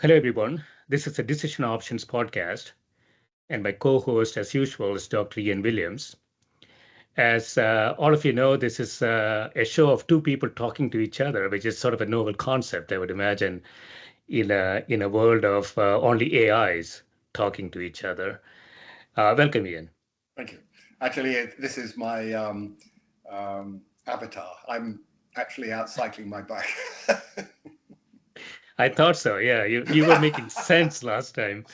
Hello, everyone. This is the Decision Options podcast, and my co host, as usual, is Dr. Ian Williams. As all of you know, this is a show of two people talking to each other, which is sort of a novel concept, I would imagine, in a world of only AIs talking to each other. Welcome, Ian. Thank you. Actually, this is my avatar. I'm actually out cycling my bike. I thought so. Yeah, you were making sense last time.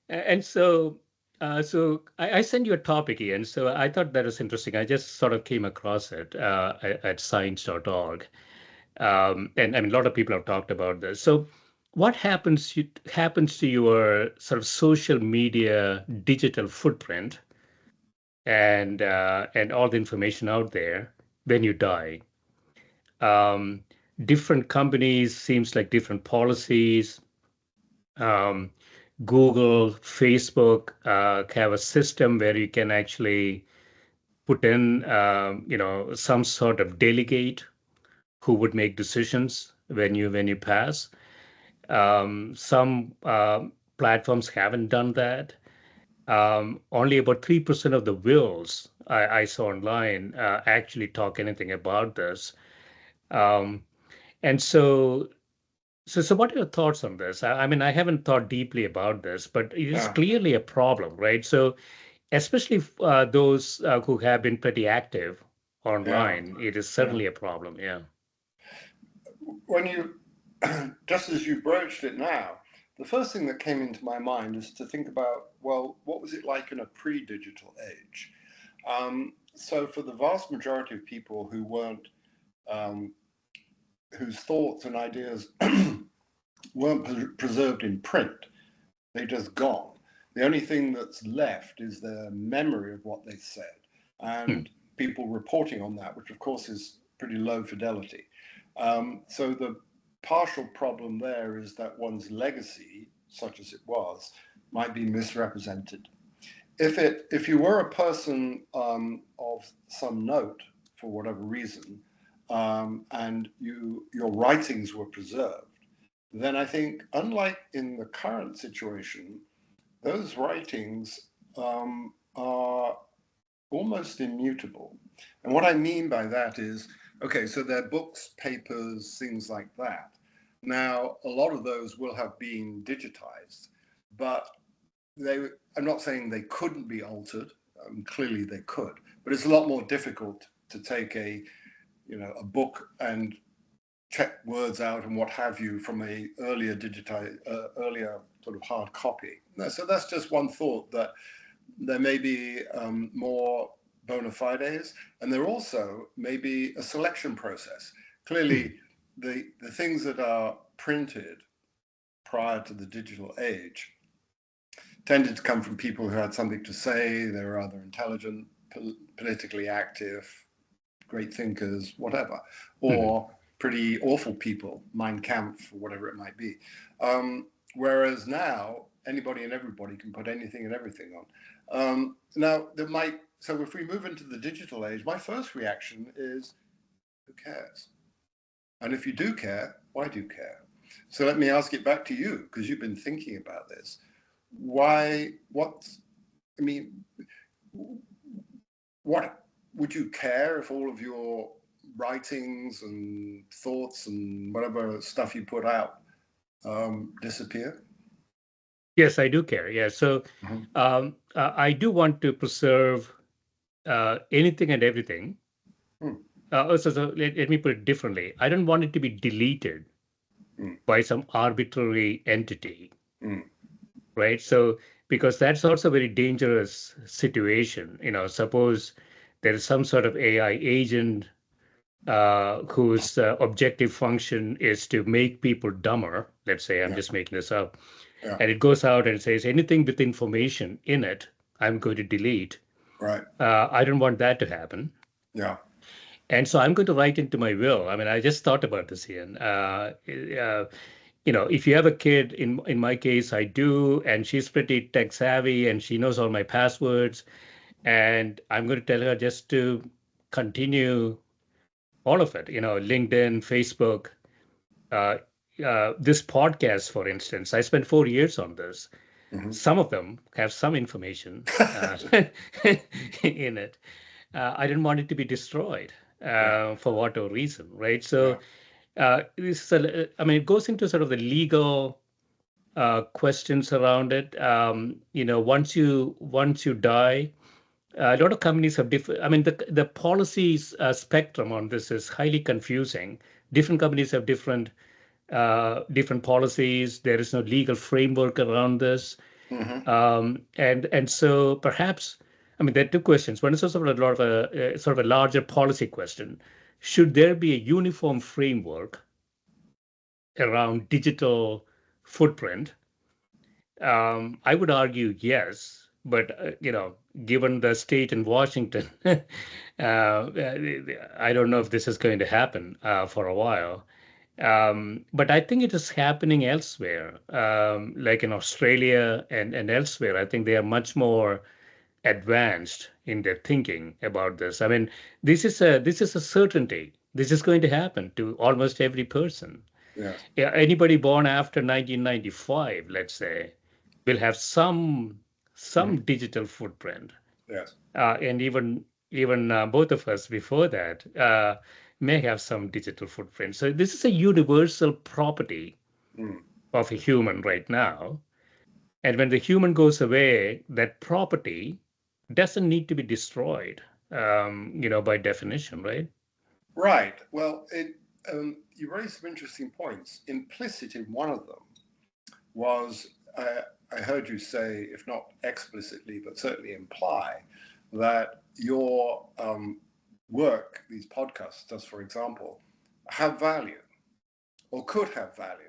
And so I sent you a topic, Ian. So I thought that was interesting. I just sort of came across it at science.org. And I mean, a lot of people have talked about this. So what happens to your sort of social media digital footprint and all the information out there when you die? Um, Different companies seems like different policies. Um, Google, Facebook have a system where you can actually put in, some sort of delegate who would make decisions when you pass. Some platforms haven't done that. Only about 3% of the wills I saw online actually talk anything about this. Um, and so what are your thoughts on this? I mean, I haven't thought deeply about this, but it is Yeah, clearly a problem, right? So especially those who have been pretty active yeah, online, it is yeah. certainly a problem. Yeah. When you, just as you broached it now, the first thing that came into my mind is to think about, well, what was it like in a pre-digital age? So for the vast majority of people who weren't, um, whose thoughts and ideas weren't preserved in print, they're just gone. The only thing that's left is their memory of what they said Hmm. and people reporting on that, which of course is pretty low fidelity. So the partial problem there is that one's legacy, such as it was, might be misrepresented. If you were a person of some note for whatever reason, and your writings were preserved, then I think, unlike in the current situation, those writings are almost immutable. And what I mean by that is, okay, so they're books, papers, things like that. Now, a lot of those will have been digitized, but they, I'm not saying they couldn't be altered. Clearly they could, but it's a lot more difficult to take a book and check words out and what have you from a earlier sort of hard copy. So that's just one thought, that there may be more bona fides, and there also may be a selection process. Hmm. Clearly, the things that are printed prior to the digital age tended to come from people who had something to say. They were either intelligent, politically active, great thinkers, whatever, Hmm. or pretty awful people, Mein Kampf, or whatever it might be. Whereas now, anybody and everybody can put anything and everything on. Now, so if we move into the digital age, my first reaction is, who cares? And if you do care, why do you care? So let me ask it back to you, because you've been thinking about this. Why, what, I mean, what would you care if all of your writings and thoughts and whatever stuff you put out disappear? Yes, I do care. Yeah. So Mhm. I do want to preserve anything and everything. Mm, Let me put it differently. I don't want it to be deleted mm, by some arbitrary entity, mm. right? So because that's also a very dangerous situation. Suppose there is some sort of AI agent whose objective function is to make people dumber. Let's say I'm Yeah, just making this up, yeah, and it goes out and says anything with information in it, I'm going to delete. right. I don't want that to happen. Yeah, And so I'm going to write into my will. I mean, I just thought about this, Ian. If you have a kid, in my case, I do, and she's pretty tech savvy and she knows all my passwords, and I'm going to tell her just to continue all of it. LinkedIn, Facebook. Uh, this podcast, for instance, I spent 4 years on this. Mhm. Some of them have some information in it. I didn't want it to be destroyed Yeah, for whatever reason, right? yeah. So this is I mean, it goes into sort of the legal questions around it. Once you die, a lot of companies have different. I mean, the policies spectrum on this is highly confusing. Different companies have different policies. There is no legal framework around this, Hmm. and so perhaps, I mean, there are two questions. One is sort of a lot of a sort of a larger policy question. Should there be a uniform framework around digital footprint? I would argue yes, but given the state in Washington, I don't know if this is going to happen for a while. But I think it is happening elsewhere, like in Australia and elsewhere. I think they are much more advanced in their thinking about this. I mean, this is a certainty. This is going to happen to almost every person. Yes, Yeah, anybody born after 1995, let's say, will have some hmm, digital footprint, yes. and even both of us before that may have some digital footprint. So this is a universal property Mm. of a human right now. And when the human goes away, that property doesn't need to be destroyed, by definition, right? Right. Well, you raised some interesting points. Implicit in one of them was I heard you say, if not explicitly, but certainly imply, that your work, these podcasts, does, for example, have value or could have value.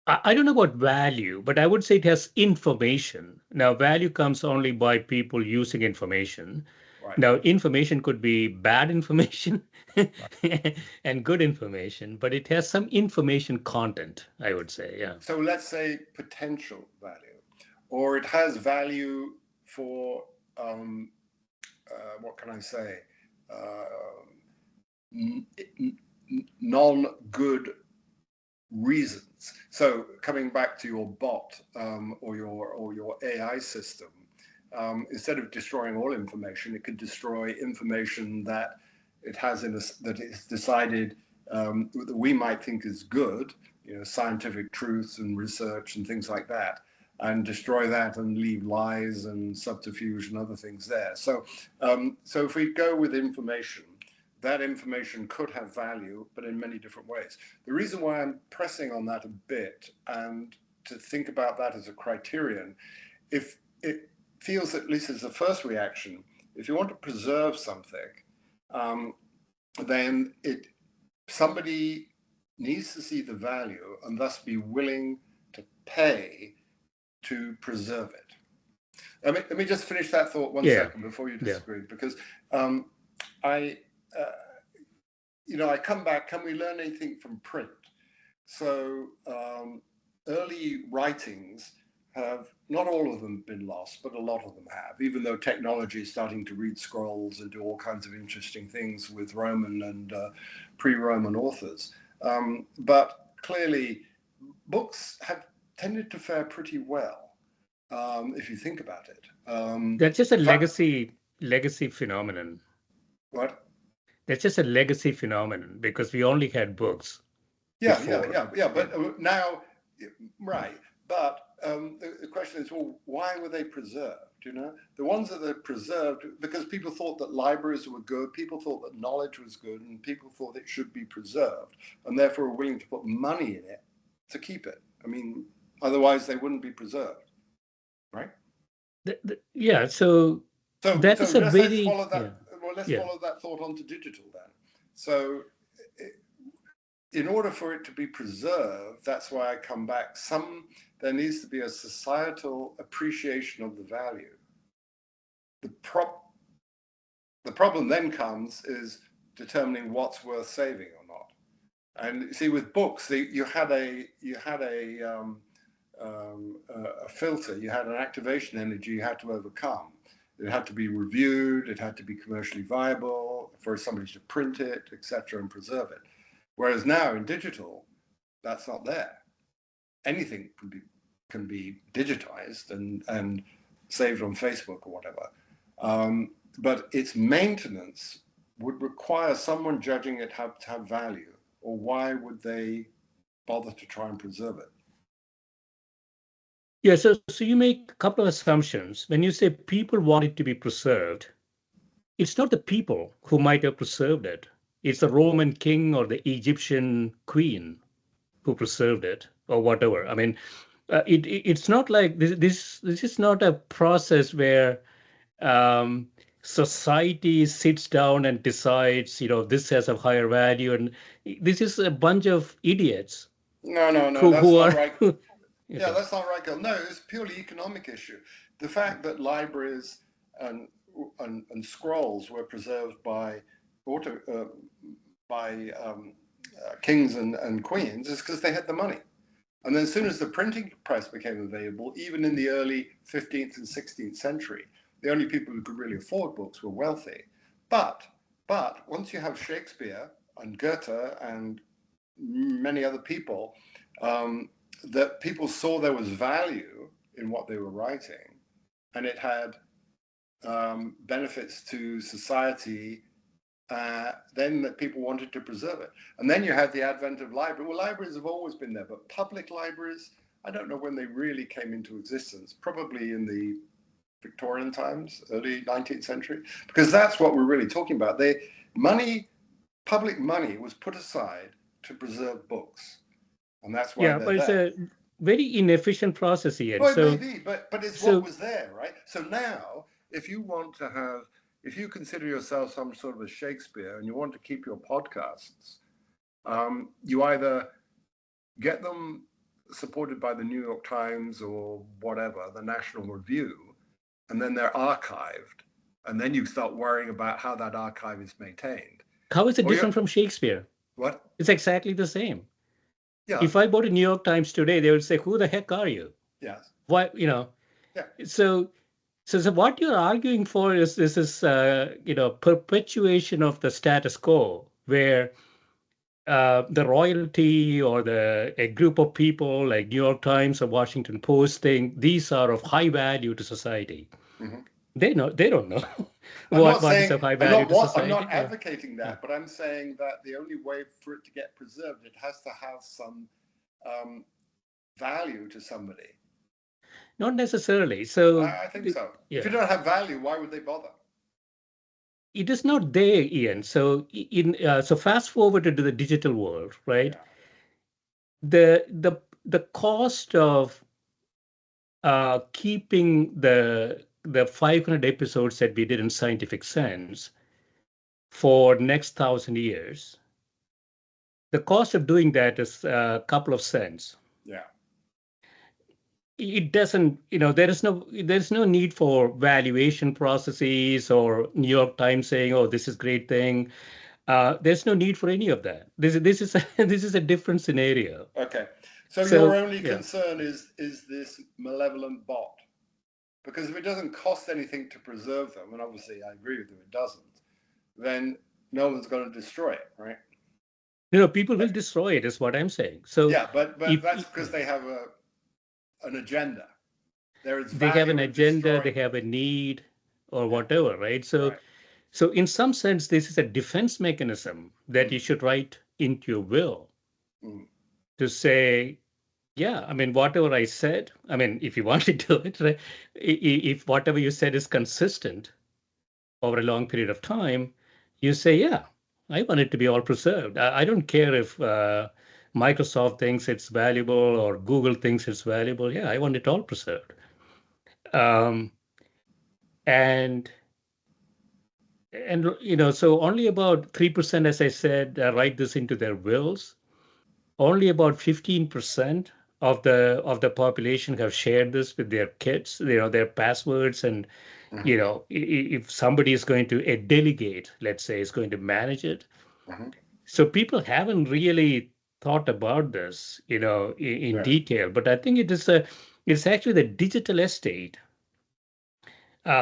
I don't know about value, but I would say it has information. Now, value comes only by people using information. Right. Now, information could be bad information Right. and good information, but it has some information content, I would say. Yeah. So let's say potential value, or it has value for what can I say? Uh, non-good reasons. So coming back to your bot or your AI system, instead of destroying all information, it could destroy information that it has that it's decided that we might think is good, scientific truths and research and things like that, and destroy that and leave lies and subterfuge and other things there. So if we go with information, that information could have value, but in many different ways. The reason why I'm pressing on that a bit and to think about that as a criterion, if it feels, at least as a first reaction, if you want to preserve something, um, then somebody needs to see the value and thus be willing to pay to preserve it. Let me just finish that thought one Yeah. second before you Yeah. disagree, because um, I, I come back. Can we learn anything from print? So early writings have, not all of them been lost, but a lot of them have, even though technology is starting to read scrolls and do all kinds of interesting things with Roman and pre-Roman authors. But clearly, books have tended to fare pretty well, if you think about it. That's just a In fact, legacy phenomenon. what? That's just a legacy phenomenon because we only had books Yeah, yeah, before. yeah, yeah. Yeah. But now, right. But the question is, well, why were they preserved? The ones that are preserved because people thought that libraries were good, people thought that knowledge was good, and people thought it should be preserved, and therefore were willing to put money in it to keep it. I mean, otherwise they wouldn't be preserved, right? Yeah. So So, that so is a let's very, follow yeah. that. Well, let's Yeah. follow that thought onto digital then. So, in order for it to be preserved, that's why I come back. There needs to be a societal appreciation of the value. The prop the problem then comes is determining what's worth saving or not. And see, with books, you had a filter, you had an activation energy you had to overcome. It had to be reviewed, it had to be commercially viable for somebody to print it, etc., and preserve it. Whereas now in digital, that's not there. anything can be digitized and saved on Facebook or whatever. But its maintenance would require someone judging it to have value, or why would they bother to try and preserve it? Yeah, so you make a couple of assumptions. When you say people want it to be preserved, it's not the people who might have preserved it. It's the Roman king or the Egyptian queen who preserved it or whatever. I mean, it's not like this is not a process where um, society sits down and decides, this has a higher value, and this is a bunch of idiots No, that's who not are right. Yeah, okay. that's not right, Gil. No, it's a purely economic issue. The fact that libraries and scrolls were preserved by auto by kings and queens is because they had the money. And then as soon as the printing press became available, even in the early 15th and 16th century, the only people who could really afford books were wealthy. But once you have Shakespeare and Goethe and many other people, that people saw there was value in what they were writing, and it had benefits to society, then that people wanted to preserve it. And then you had the advent of libraries. Well, libraries have always been there, but public libraries, I don't know when they really came into existence, probably in the Victorian times, early 19th century, because that's what we're really talking about. Public money was put aside to preserve books, and that's why Yeah, they're but it's there. a very inefficient process, Ian. Well, it may be, but it's what So was there, right? So now, if you consider yourself some sort of a Shakespeare and you want to keep your podcasts, you either get them supported by the New York Times or whatever, the National Review, and then they're archived, and then you start worrying about how that archive is maintained. how is it Or you different from Shakespeare? what? It's exactly the same. Yeah, If I bought a New York Times today, they would say, "Who the heck are you? yes, Why?" yeah, So, so what you're arguing for is this is perpetuation of the status quo, where the royalty or a group of people like New York Times or Washington Post think these are of high value to society. mm-hmm. They don't know I'm not what is saying of high value to I'm society. not Yeah. advocating Yeah. that, but I'm saying that the only way for it to get preserved, it has to have some um, value to somebody. Not necessarily. So, I think so. If you yeah, don't have value, why would they bother? it is not there, Ian. So, so fast forward to the digital world, right? Yeah. The cost of keeping the 500 episodes that we did in Scientific Sense for next 1,000 years, the cost of doing that is a couple of cents. Yeah. It doesn't, there's no need for valuation processes or New York Times saying, "Oh, this is great thing." There's no need for any of that. This is this is a different scenario. Okay. So your So only yeah, concern is this malevolent bot, because if it doesn't cost anything to preserve them, and obviously I agree with you, it doesn't, then no one's going to destroy it, right? people will destroy it, is what I'm saying. So Yeah, but if that's because they have an agenda. There is they have an value in agenda, they destroying them. have a need or Yeah. whatever, right? So Right. so in some sense, this is a defense mechanism that you Mm. should write into your will Mm. to say, yeah, I mean, whatever I said, I mean, if you want to do it, right? If whatever you said is consistent over a long period of time, you say, yeah, I want it to be all preserved. I don't care if Microsoft thinks it's valuable or Google thinks it's valuable. Yeah, I want it all preserved. Um, and so only about 3%, as I said, write this into their wills. Only about 15% of the population have shared this with their kids, their passwords. And Mm-hmm. if somebody is going to a delegate, let's say, is going to manage it. Mm-hmm. So people haven't really thought about this, in Yeah. detail. But I think it's actually the digital estate,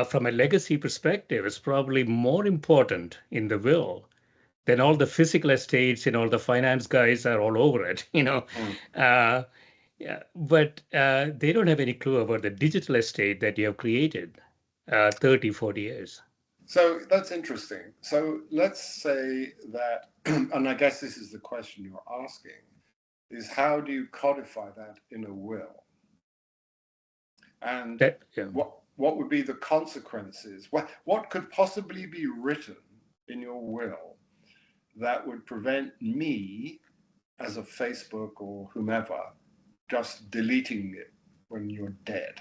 from a legacy perspective, is probably more important in the will than all the physical estates. All the finance guys are all over it. Mm. Uh, Yeah, but they don't have any clue about the digital estate that you have created 30, 40 years. So that's interesting. So let's say that, and I guess this is the question you're asking, is how do you codify that in a will? And That yeah. what would be the consequences? What could possibly be written in your will that would prevent me, as a Facebook or whomever, just deleting it when you're dead?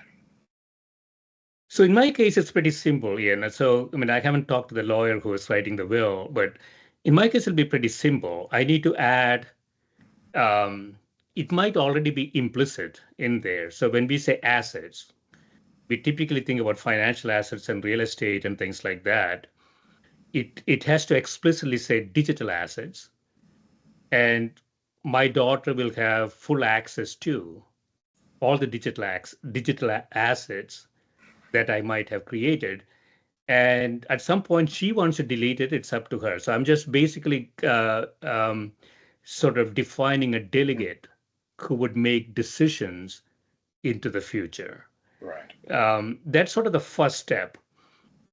So in my case, it's pretty simple, Ian. So I mean, I haven't talked to the lawyer who is writing the will, but in my case, it'll be pretty simple. I need to add. Um, it might already be implicit in there. So when we say assets, we typically think about financial assets and real estate and things like that. It has to explicitly say digital assets, and my daughter will have full access to all the digital assets that I might have created. And at some point, she wants to delete it. It's up to her. So I'm just basically sort of defining a delegate who would make decisions into the future. Right. That's sort of the first step.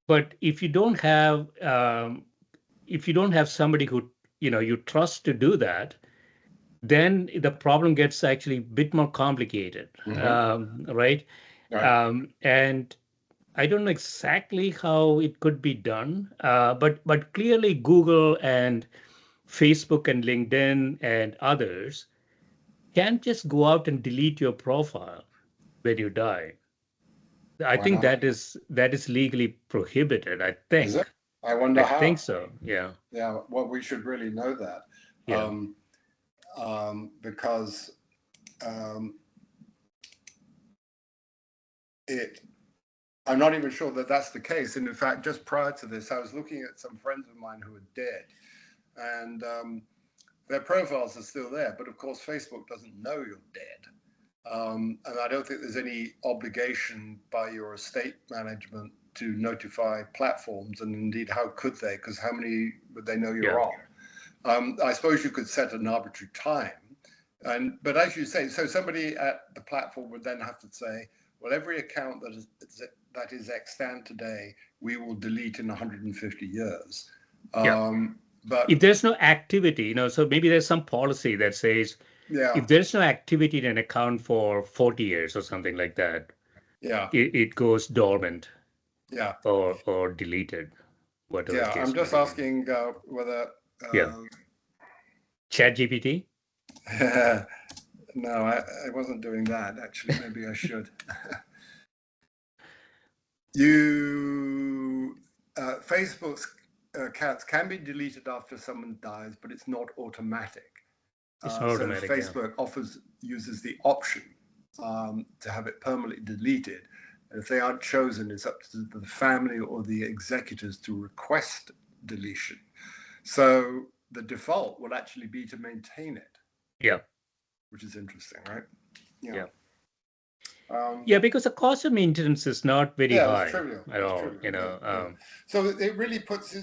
But if you don't have somebody who you trust to do that, then the problem gets actually a bit more complicated, Mm-hmm. right? Right. And I don't know exactly how it could be done, but clearly Google and Facebook and LinkedIn and others can't just go out and delete your profile when you die. I Why think not? that is legally prohibited. I Is it? think. I I wonder think how. so. Yeah. Yeah, well, we should really know that, Yeah. um, because um, it. I'm not even sure that that's the case. And in fact, just prior to this, I was looking at some friends of mine who are dead, and their profiles are still there. But of course, Facebook doesn't know you're dead. And I don't think there's any obligation by your estate management to notify platforms. And indeed, how could they? Because how many would they know you're Yeah. on? I suppose you could set an arbitrary time. But as you say, so somebody at the platform would then have to say, well, every account that is extant today, we will delete in 150 years. Yeah. If But there's no activity, so maybe there's some policy that says yeah, if there's no activity in an account for 40 years or something like that, yeah, it goes dormant yeah, or deleted, whatever the yeah. I'm case may just be. asking whether. Yeah. Chat GPT? No, I wasn't doing that. Actually, maybe I should. Facebook's accounts can be deleted after someone dies, but it's not automatic. It's not So automatic. Yeah. Facebook uses the option to have it permanently deleted. And if they aren't chosen, it's up to the family or the executors to request deletion. So the default will actually be to maintain it, Yeah. which is interesting, right? Yeah. Yeah. Um, Yeah, because the cost of maintenance is not very yeah, it's high trivial. at It's all. trivial. Yeah, yeah. Um, So it really puts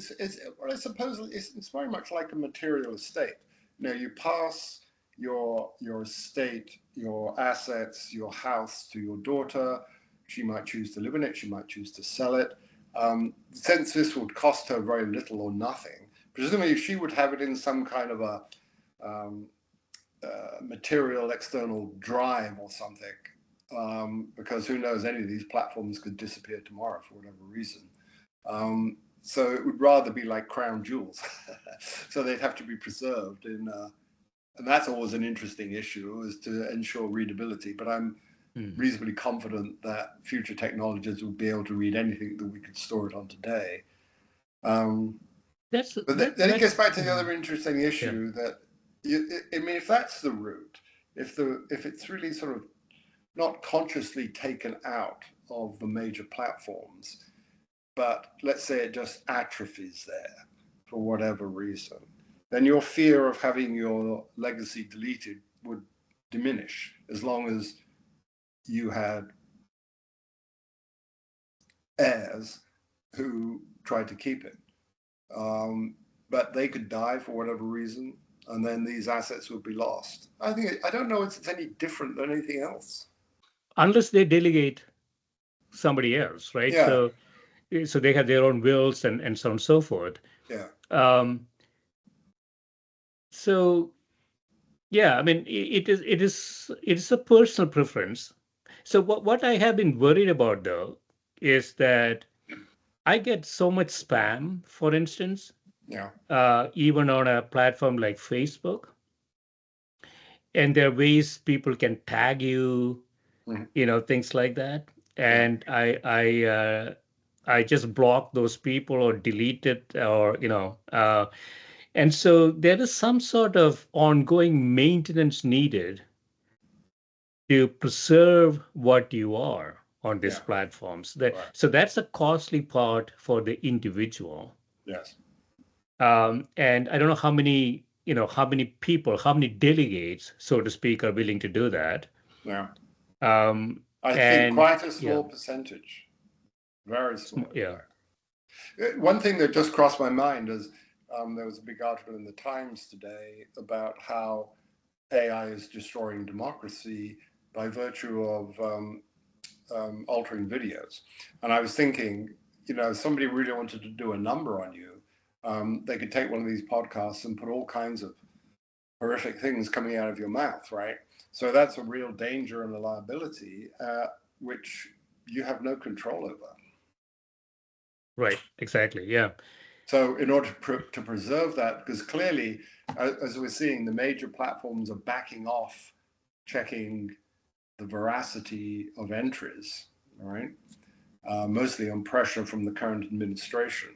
well, I suppose it's very much like a material estate. You pass your estate, your assets, your house to your daughter. She might choose to live in it. She might choose to sell it. Since this would cost her very little or nothing, presumably she would have it in some kind of a um, material external drive or something, because who knows, any of these platforms could disappear tomorrow for whatever reason. So it would rather be like crown jewels. So they'd have to be preserved and that's always an interesting issue, is to ensure readability. But I'm hmm. reasonably confident that future technologies will be able to read anything that we could store it on today. Um, That's but that then it that gets back to the mm, other interesting yeah. issue that I mean, if that's the route, if it's really sort of not consciously taken out of the major platforms, but let's say it just atrophies there for whatever reason, then your fear of having your legacy deleted would diminish, as long as you had heirs who tried to keep it. But they could die for whatever reason. and then these assets would be lost. I don't know if it's any different than anything else. Unless they delegate somebody else, right? Yeah, So they have their own wills and so on and so forth. yeah, Um, so yeah, I mean, it is a personal preference. So what I have been worried about though is that I get so much spam, for instance, yeah. even on a platform like Facebook, and there are ways people can tag you, Mhm. things like that. Yeah, And I just block those people or delete it, or and so there is some sort of ongoing maintenance needed to preserve what you are on these yeah, platforms. That right. so that's a costly part for the individual. Yes. And I don't know how many people, how many delegates, so to speak, are willing to do that. Yeah. I think And quite a yeah, small percentage, very small, in yeah. fact. One thing that just crossed my mind is there was a big article in the Times today about how AI is destroying democracy by virtue of altering videos. And I was thinking, if somebody really wanted to do a number on you, they could take one of these podcasts and put all kinds of horrific things coming out of your mouth, right? So that's a real danger and a liability, which you have no control over. Right, exactly. Yeah. So, in order to preserve that, because clearly, as we're seeing, the major platforms are backing off checking the veracity of entries, all right? Mostly on pressure from the current administration.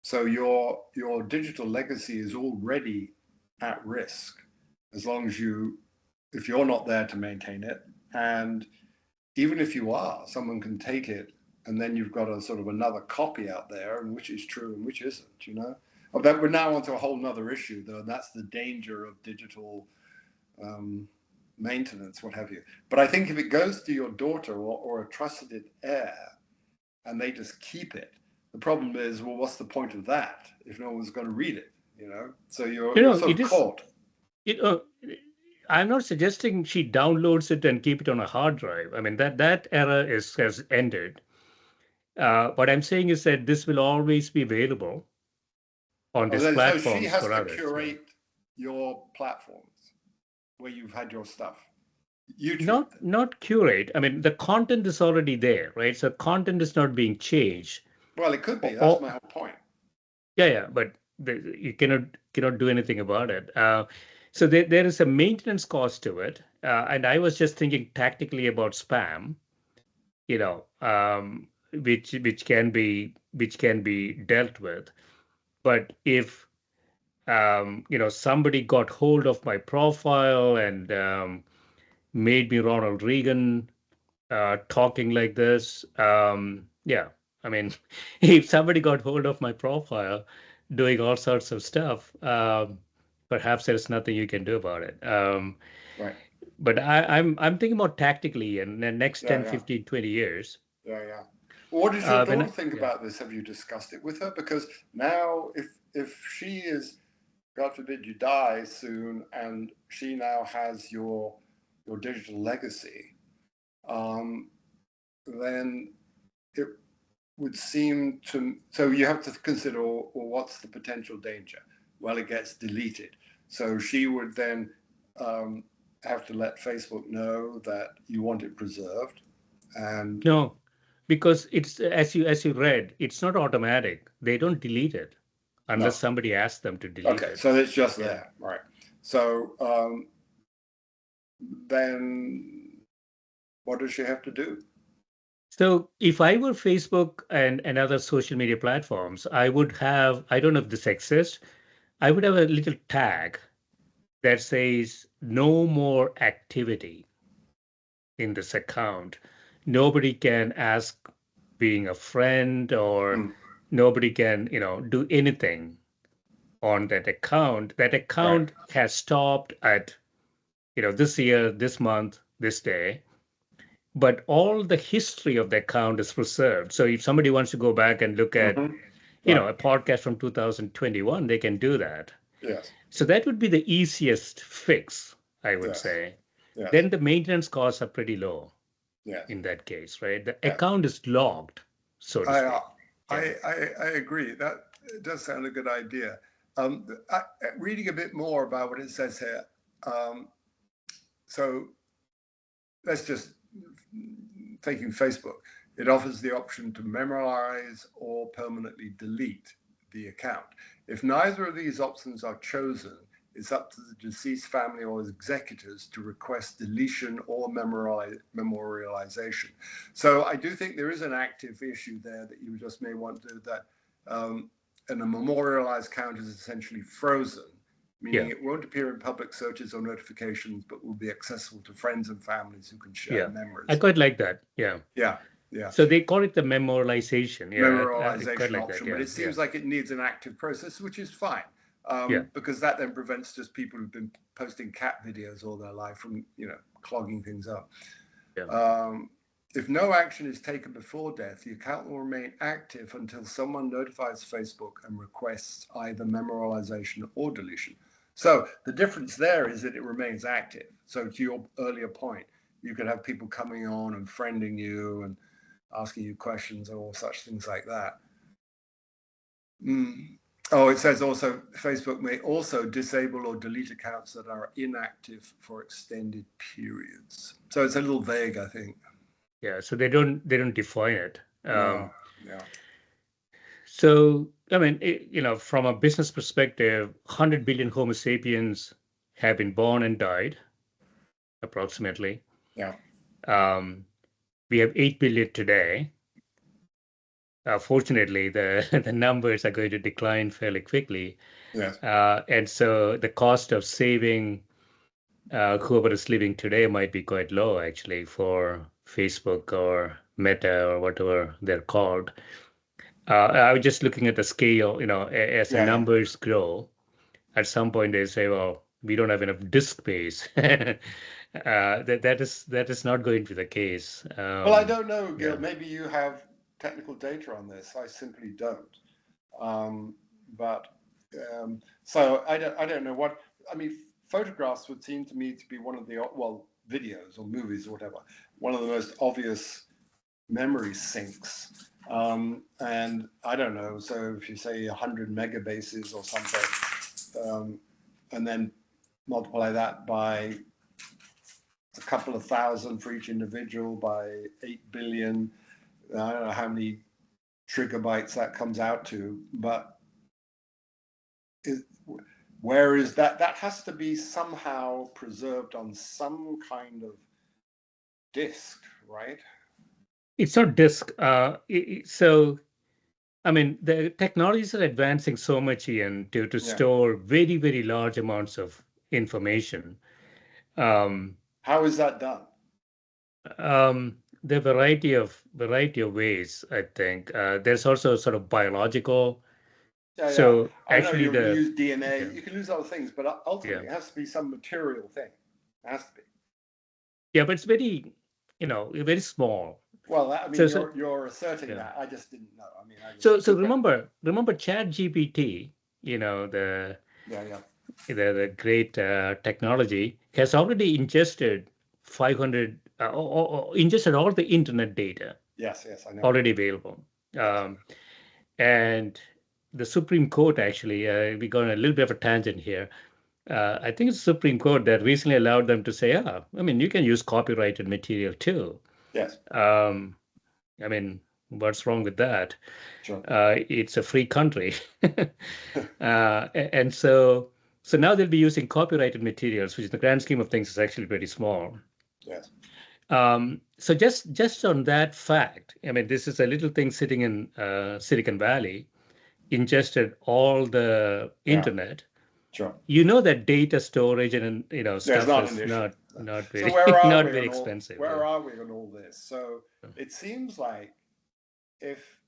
So your digital legacy is already at risk as long as if you're not there to maintain it, and even if you are, someone can take it, and then you've got a sort of another copy out there, and which is true and which isn't. Oh, that we're now onto a whole nother issue, though, and that's the danger of digital um, maintenance, what have you. But I think if it goes to your daughter or a trusted heir, and they just keep it, the problem is, well, what's the point of that if no one's going to read it? So you're sort It of is. caught. It. I'm not suggesting she downloads it and keep it on a hard drive. I mean that era has ended. What I'm saying is that this will always be available on Oh, these so she platforms has for to others. Yeah. curate your platforms where you've had your stuff. YouTube, Not then. not curate. I mean, the content is already there, right? So content is not being changed. Well, it could be. That's Or, my whole point. yeah, yeah, but you cannot do anything about it. So there is a maintenance cost to it. And I was just thinking tactically about spam, which can be dealt with. But if somebody got hold of my profile and made me Ronald Reagan talking like this. Yeah, I mean, if somebody got hold of my profile doing all sorts of stuff, perhaps there's nothing you can do about it. Right. But I'm thinking more tactically in the next Yeah, 10, yeah, 15, 20 years. yeah, yeah. Well, what does your When daughter think yeah. about this? Have you discussed it with her? Because now, if she is, God forbid, you die soon, and she now has your digital legacy, um, then it would seem to. So you have to consider, well, what's the potential danger? Well, it gets deleted. So she would then um, have to let Facebook know that you want it preserved, and No, because it's as you read, it's not automatic. They don't delete it unless no. somebody asks them to delete Okay, it. so it's just Yeah. there, right? So then what does she have to do? So if I were Facebook and other social media platforms, I would have, I don't know if this exists, I would have a little tag that says no more activity in this account. Nobody can ask being a friend, or Mm, nobody can, do anything on that account. That right, account has stopped at, this year, this month, this day. But all the history of the account is preserved. So if somebody wants to go back and look at right, a podcast from 2021, they can do that. yes, So that would be the easiest fix, I would Yes. say. Yes. Then the maintenance costs are pretty low Yes. in that case, right? The Yeah. account is logged, so to I, speak. Yeah. I agree. That does sound a good idea. Reading a bit more about what it says here. Um, so let's just taking Facebook. It offers the option to memorize or permanently delete the account. If neither of these options are chosen, it's up to the deceased family or executors to request deletion or memorialization. So I do think there is an active issue there that you just may want to do that. And a memorialized account is essentially frozen, meaning Yeah. it won't appear in public searches or notifications, but will be accessible to friends and families who can share Yeah. I memories. quite like that. Yeah. Yeah, yeah. So they call it the memorialization. Yeah. I quite Memorialization like that. option, but Yeah. it Yeah. seems like it needs an active process, which is fine, Yeah. because that then prevents just people who've been posting cat videos all their life from clogging things up. Yeah. If no action is taken before death, the account will remain active until someone notifies Facebook and requests either memorialization or deletion. So the difference there is that it remains active. So to your earlier point, you could have people coming on and friending you and asking you questions or such things like that. Oh, it says also Facebook may also disable or delete accounts that are inactive for extended periods. So it's a little vague, I think. Yeah. So they don't define it. No, yeah, So I mean, from a business perspective, 100 billion Homo sapiens have been born and died, approximately. yeah, Um, we have 8 billion today. Fortunately, the the numbers are going to decline fairly quickly, yes, and so the cost of saving whoever is living today might be quite low actually for Facebook or Meta or whatever they're called. I was just looking at the scale, as the yeah, yeah. numbers grow, at some point they say, well, we don't have enough disk space. That is not going to be the case. Well, I don't know, Yeah. Gil. Maybe you have technical data on this. I simply don't. Um, but so I don't know what I mean. Photographs would seem to me to be one of the videos or movies or whatever, one of the most obvious memory sinks. And I don't know. So if you say 100 megabases or something, and then multiply that by a couple of thousand for each individual by 8 billion. I don't know how many trigabytes that comes out to, but it, where is that? That has to be somehow preserved on some kind of disk, right? It's not disk. So, I mean, the technologies are advancing so much, Ian, to Yeah. store very, very large amounts of information. Um, How is that done? the variety of ways, I think. There's also sort of biological. Yeah, yeah. So I know actually, you can the use DNA, yeah, you can use other things, but yeah, ultimately it has to be some material thing. It has to be. yeah, but it's very, very small. Well, I So mean, so you're asserting yeah. that. I just didn't know. I mean, I just So remember Chat GPT, the yeah, yeah. the great technology has already ingested 500 ingested all the internet data Yes, yes, I know. already available. Yes. Um, and the Supreme Court actually, we got on a little bit of a tangent here. I think it's the Supreme Court that recently allowed them to say, I mean, you can use copyrighted material too. Yes. Um, I mean, what's wrong with that? Sure. It's a free country. And so now they'll be using copyrighted materials, which in the grand scheme of things is actually pretty small. Yes. So just on that fact, I mean, this is a little thing sitting in Silicon Valley, ingested all the Yeah. internet. Sure. You know that data storage and Yeah, it's stuff not an is issue. not So very where are not we very on all expensive. where Yeah. are we on all this? So it seems like if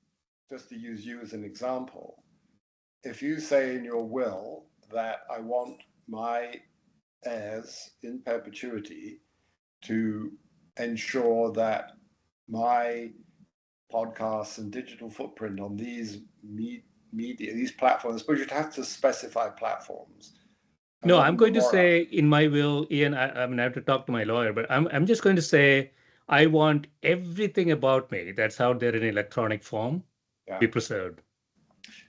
just to use you as an example, if you say in your will that I want my heirs in perpetuity to ensure that my podcasts and digital footprint on these media, these platforms, but you'd have to specify platforms. And No, one I'm of them are going to moral. say in my will, Ian, I mean, I have to talk to my lawyer, but I'm just going to say I want everything about me that's out there in electronic form Yeah. be preserved.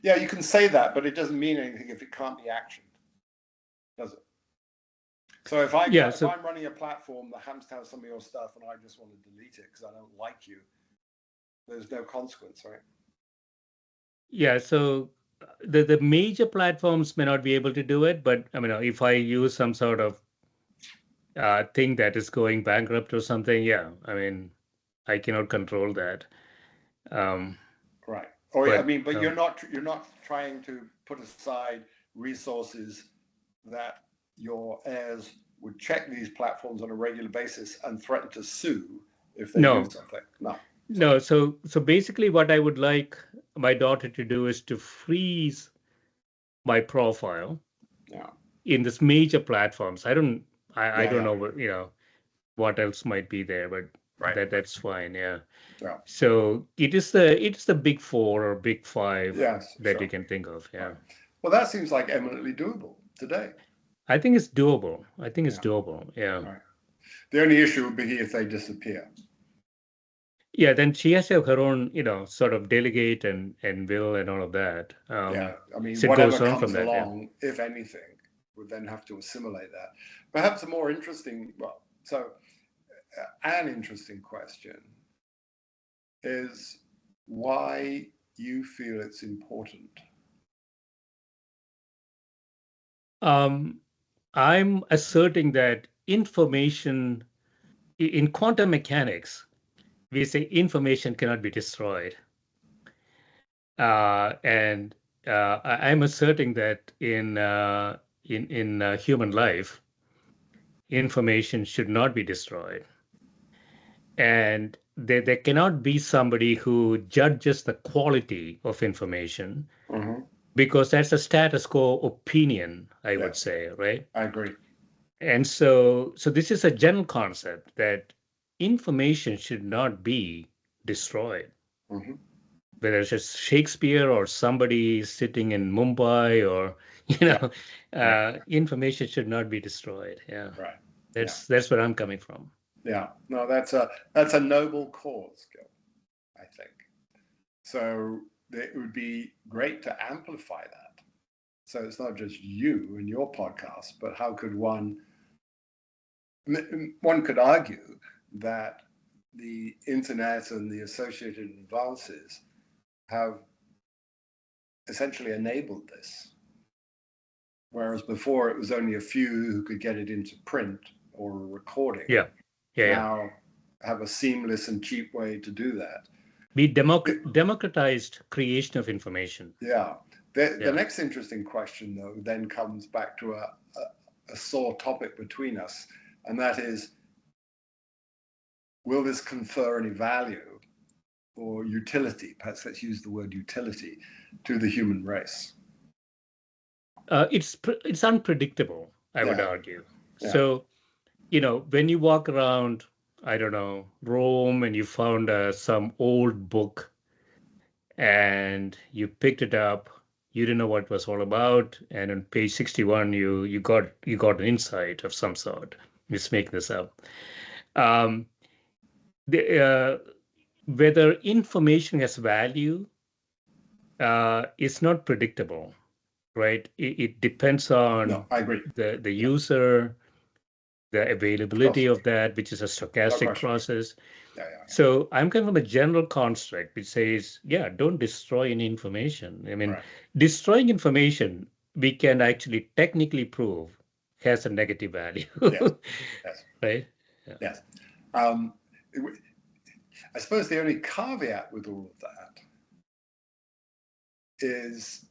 Yeah, you can say that, but it doesn't mean anything if it can't be actioned, does it? So Yeah. if So I'm running a platform that happens to have some of your stuff and I just want to delete it because I don't like you, there's no consequence, right? yeah. So the major platforms may not be able to do it, but I mean, if I use some sort of thing that is going bankrupt or something, yeah. I mean, I cannot control that. Um, Right. Or I but mean, but you're not trying to put aside resources that your heirs would check these platforms on a regular basis and threaten to sue if they do no, something. No. So no. So basically, what I would like my daughter to do is to freeze my profile yeah, in this major platforms. I yeah, don't yeah. know what, what else might be there, but Right. that's fine. Yeah. Yeah. So it is the big four or big five Yes. that you Sure. can think of. Right. Yeah. Well, that seems like eminently doable today. I think it's doable. I think it's Yeah. doable. Yeah. Right. The only issue would be if they disappear. Yeah. Then she has to have her own, sort of delegate and will and all of that. Yeah. I mean, So it whatever goes on from comes that. Yeah. along, if anything, would then have to assimilate that. Perhaps a more interesting, well, so an interesting question is why you feel it's important. Um, I'm asserting that information in quantum mechanics, we say information cannot be destroyed. And I'm asserting that in human life, information should not be destroyed, and there cannot be somebody who judges the quality of information Mm-hmm. because that's a status quo opinion, I would Yes, say, right? I agree. And so this is a general concept that information should not be destroyed, Mm-hmm. whether it's just Shakespeare or somebody sitting in Mumbai or Yeah, right, information should not be destroyed. Yeah, right. Yeah, that's where I'm coming from. yeah. No, that's a noble cause, Gil, I think. So it would be great to amplify that. So it's not just you and your podcast, but how could one could argue that the internet and the associated advances have essentially enabled this, whereas before it was only a few who could get it into print or a recording. Yeah, yeah, yeah. Now have a seamless and cheap way to do that. We democratized creation of information. Yeah. The Yeah. next interesting question, though, then comes back to a sore topic between us, and that is, will this confer any value or utility, perhaps let's use the word utility, to the human race? It's unpredictable, I would Yeah, argue. yeah, So, when you walk around, I don't know, Rome, and you found some old book and you picked it up, you didn't know what it was all about, and on page 61 you got an insight of some sort. Just make this up. Um, the, whether information has value is not predictable, right? It depends no, on I agree. the Yeah, user, the of availability course, of that, which is a no stochastic question. process. Yeah, yeah, So I'm coming from a general construct which says, yeah, don't destroy any information. I yeah. mean, Right. destroying information, we can actually technically prove has a negative value, Yes, yes, right? Yeah. yes. Um, I suppose the only caveat with all of that is,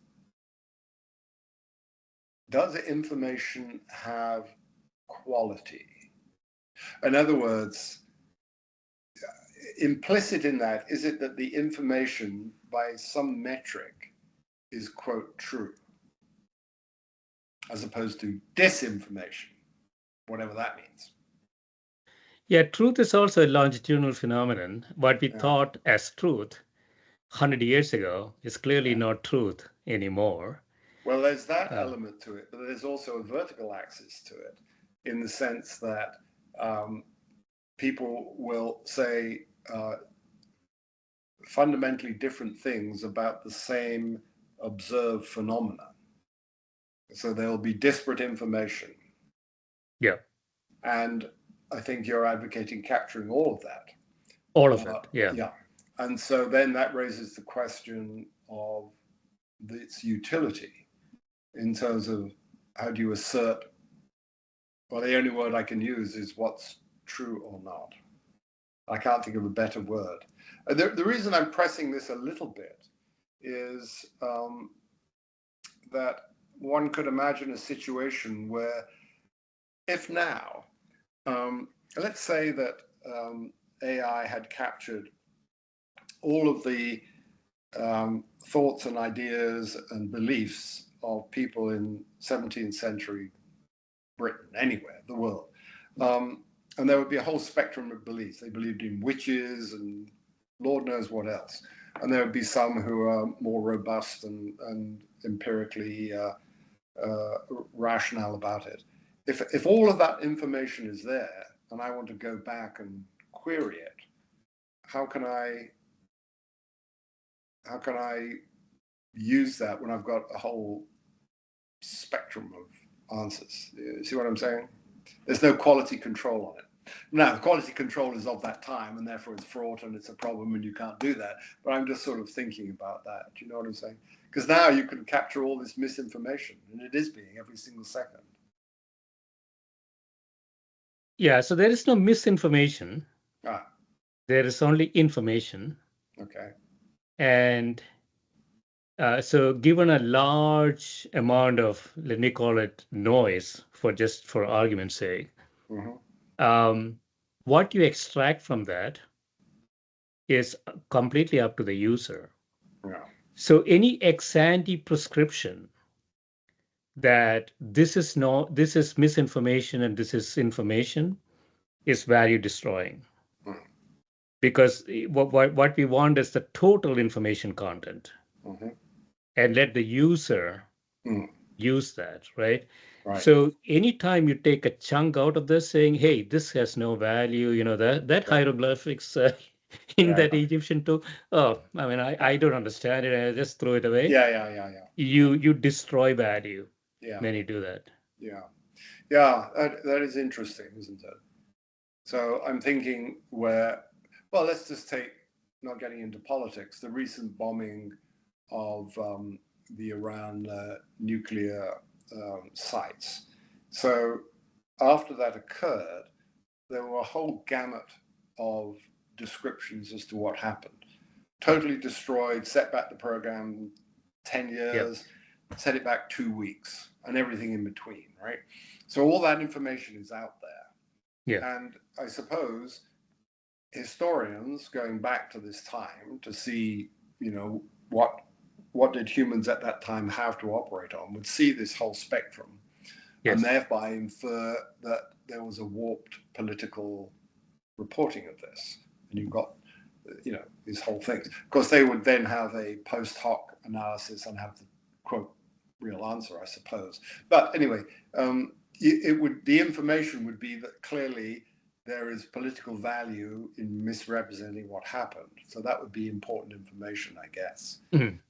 does information have quality? In other words, implicit in that, is it that the information by some metric is, quote, true, as opposed to disinformation, whatever that means? Yeah, truth is also a longitudinal phenomenon. What we Yeah, thought as truth 100 years ago is clearly yeah. not truth anymore. Well, there's that Uh, element to it, but there's also a vertical axis to it, in the sense that people will say fundamentally different things about the same observed phenomena. So there'll be disparate information. yeah, And I think you're advocating capturing all of that. all of it. Yeah, Yeah. And so then that raises the question of its utility in terms of how do you assert, well, the only word I can use is what's true or not. I can't think of a better word. The reason I'm pressing this a little bit is that one could imagine a situation where, if now, let's say that AI had captured all of the thoughts and ideas and beliefs of people in 17th century Britain, anywhere, the world. And there would be a whole spectrum of beliefs. They believed in witches and Lord knows what else. And there would be some who are more robust and empirically rational about it. If all of that information is there and I want to go back and query it, how can I use that when I've got a whole spectrum of answers? You see what I'm saying? There's no quality control on it. Now, the quality control is of that time, and therefore it's fraught and it's a problem, and you can't do that. But I'm just sort of thinking about that. Do you know what I'm saying? Because now you can capture all this misinformation, and it is being every single second. yeah. So there is no misinformation. Ah, There is only information, okay. and so given a large amount of, let me call it noise, for argument's sake, Mm-hmm. um, what you extract from that is completely up to the user. Yeah. So any ex ante prescription that this is misinformation and this is information is value destroying, Mm-hmm. because what we want is the total information content Mm-hmm. and let the user Mm-hmm. use that, right? Right. So anytime you take a chunk out of this saying, hey, this has no value, that Yeah. hieroglyphics in Yeah. that Egyptian tool, oh, I mean, Yeah. I don't understand it. I just throw it away. Yeah. Yeah. Yeah. Yeah. You destroy value Yeah. when you do that. Yeah. Yeah. That is interesting, isn't it? So I'm thinking where, well, let's just take, not getting into politics, the recent bombing of the Iran nuclear sites. So after that occurred, there were a whole gamut of descriptions as to what happened. Totally destroyed, set back the program 10 Yep. years, set it back 2 weeks, and everything in between, right? So all that information is out there. Yeah. And I suppose historians going back to this time to see, what did humans at that time have to operate on, would see this whole spectrum and Yes. thereby infer that there was a warped political reporting of this. And you've got, these whole things. Of course, they would then have a post hoc analysis and have the quote real answer, I suppose. But anyway, the information would be that clearly there is political value in misrepresenting what happened. So that would be important information, I guess. Mhm.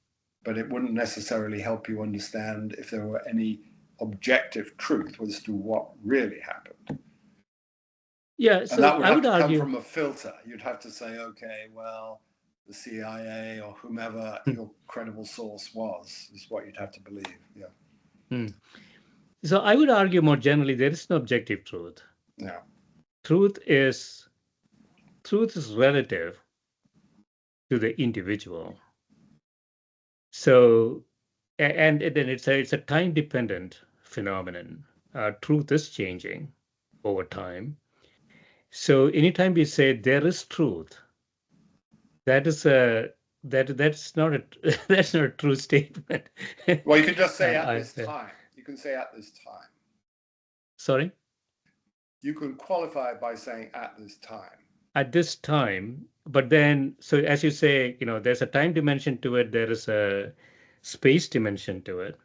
But it wouldn't necessarily help you understand if there were any objective truth as to what really happened. Yeah. And So that would I have would to come argue. from a filter. You'd have to say, okay, well, the CIA or whomever Hmm, your credible source was, is what you'd have to believe. Yeah. hmm. So I would argue more generally, there is no objective truth. Yeah. Truth is truth is relative to the individual. So and then it's a time dependent phenomenon. Truth is changing over time. So anytime we say there is truth, that is a that's not a that's not a true statement. Well, you can just say at I this time. You can say at this time. Sorry. You can qualify it by saying at this time. At this time, but then, so as you say, there's a time dimension to it, there is a space dimension to it.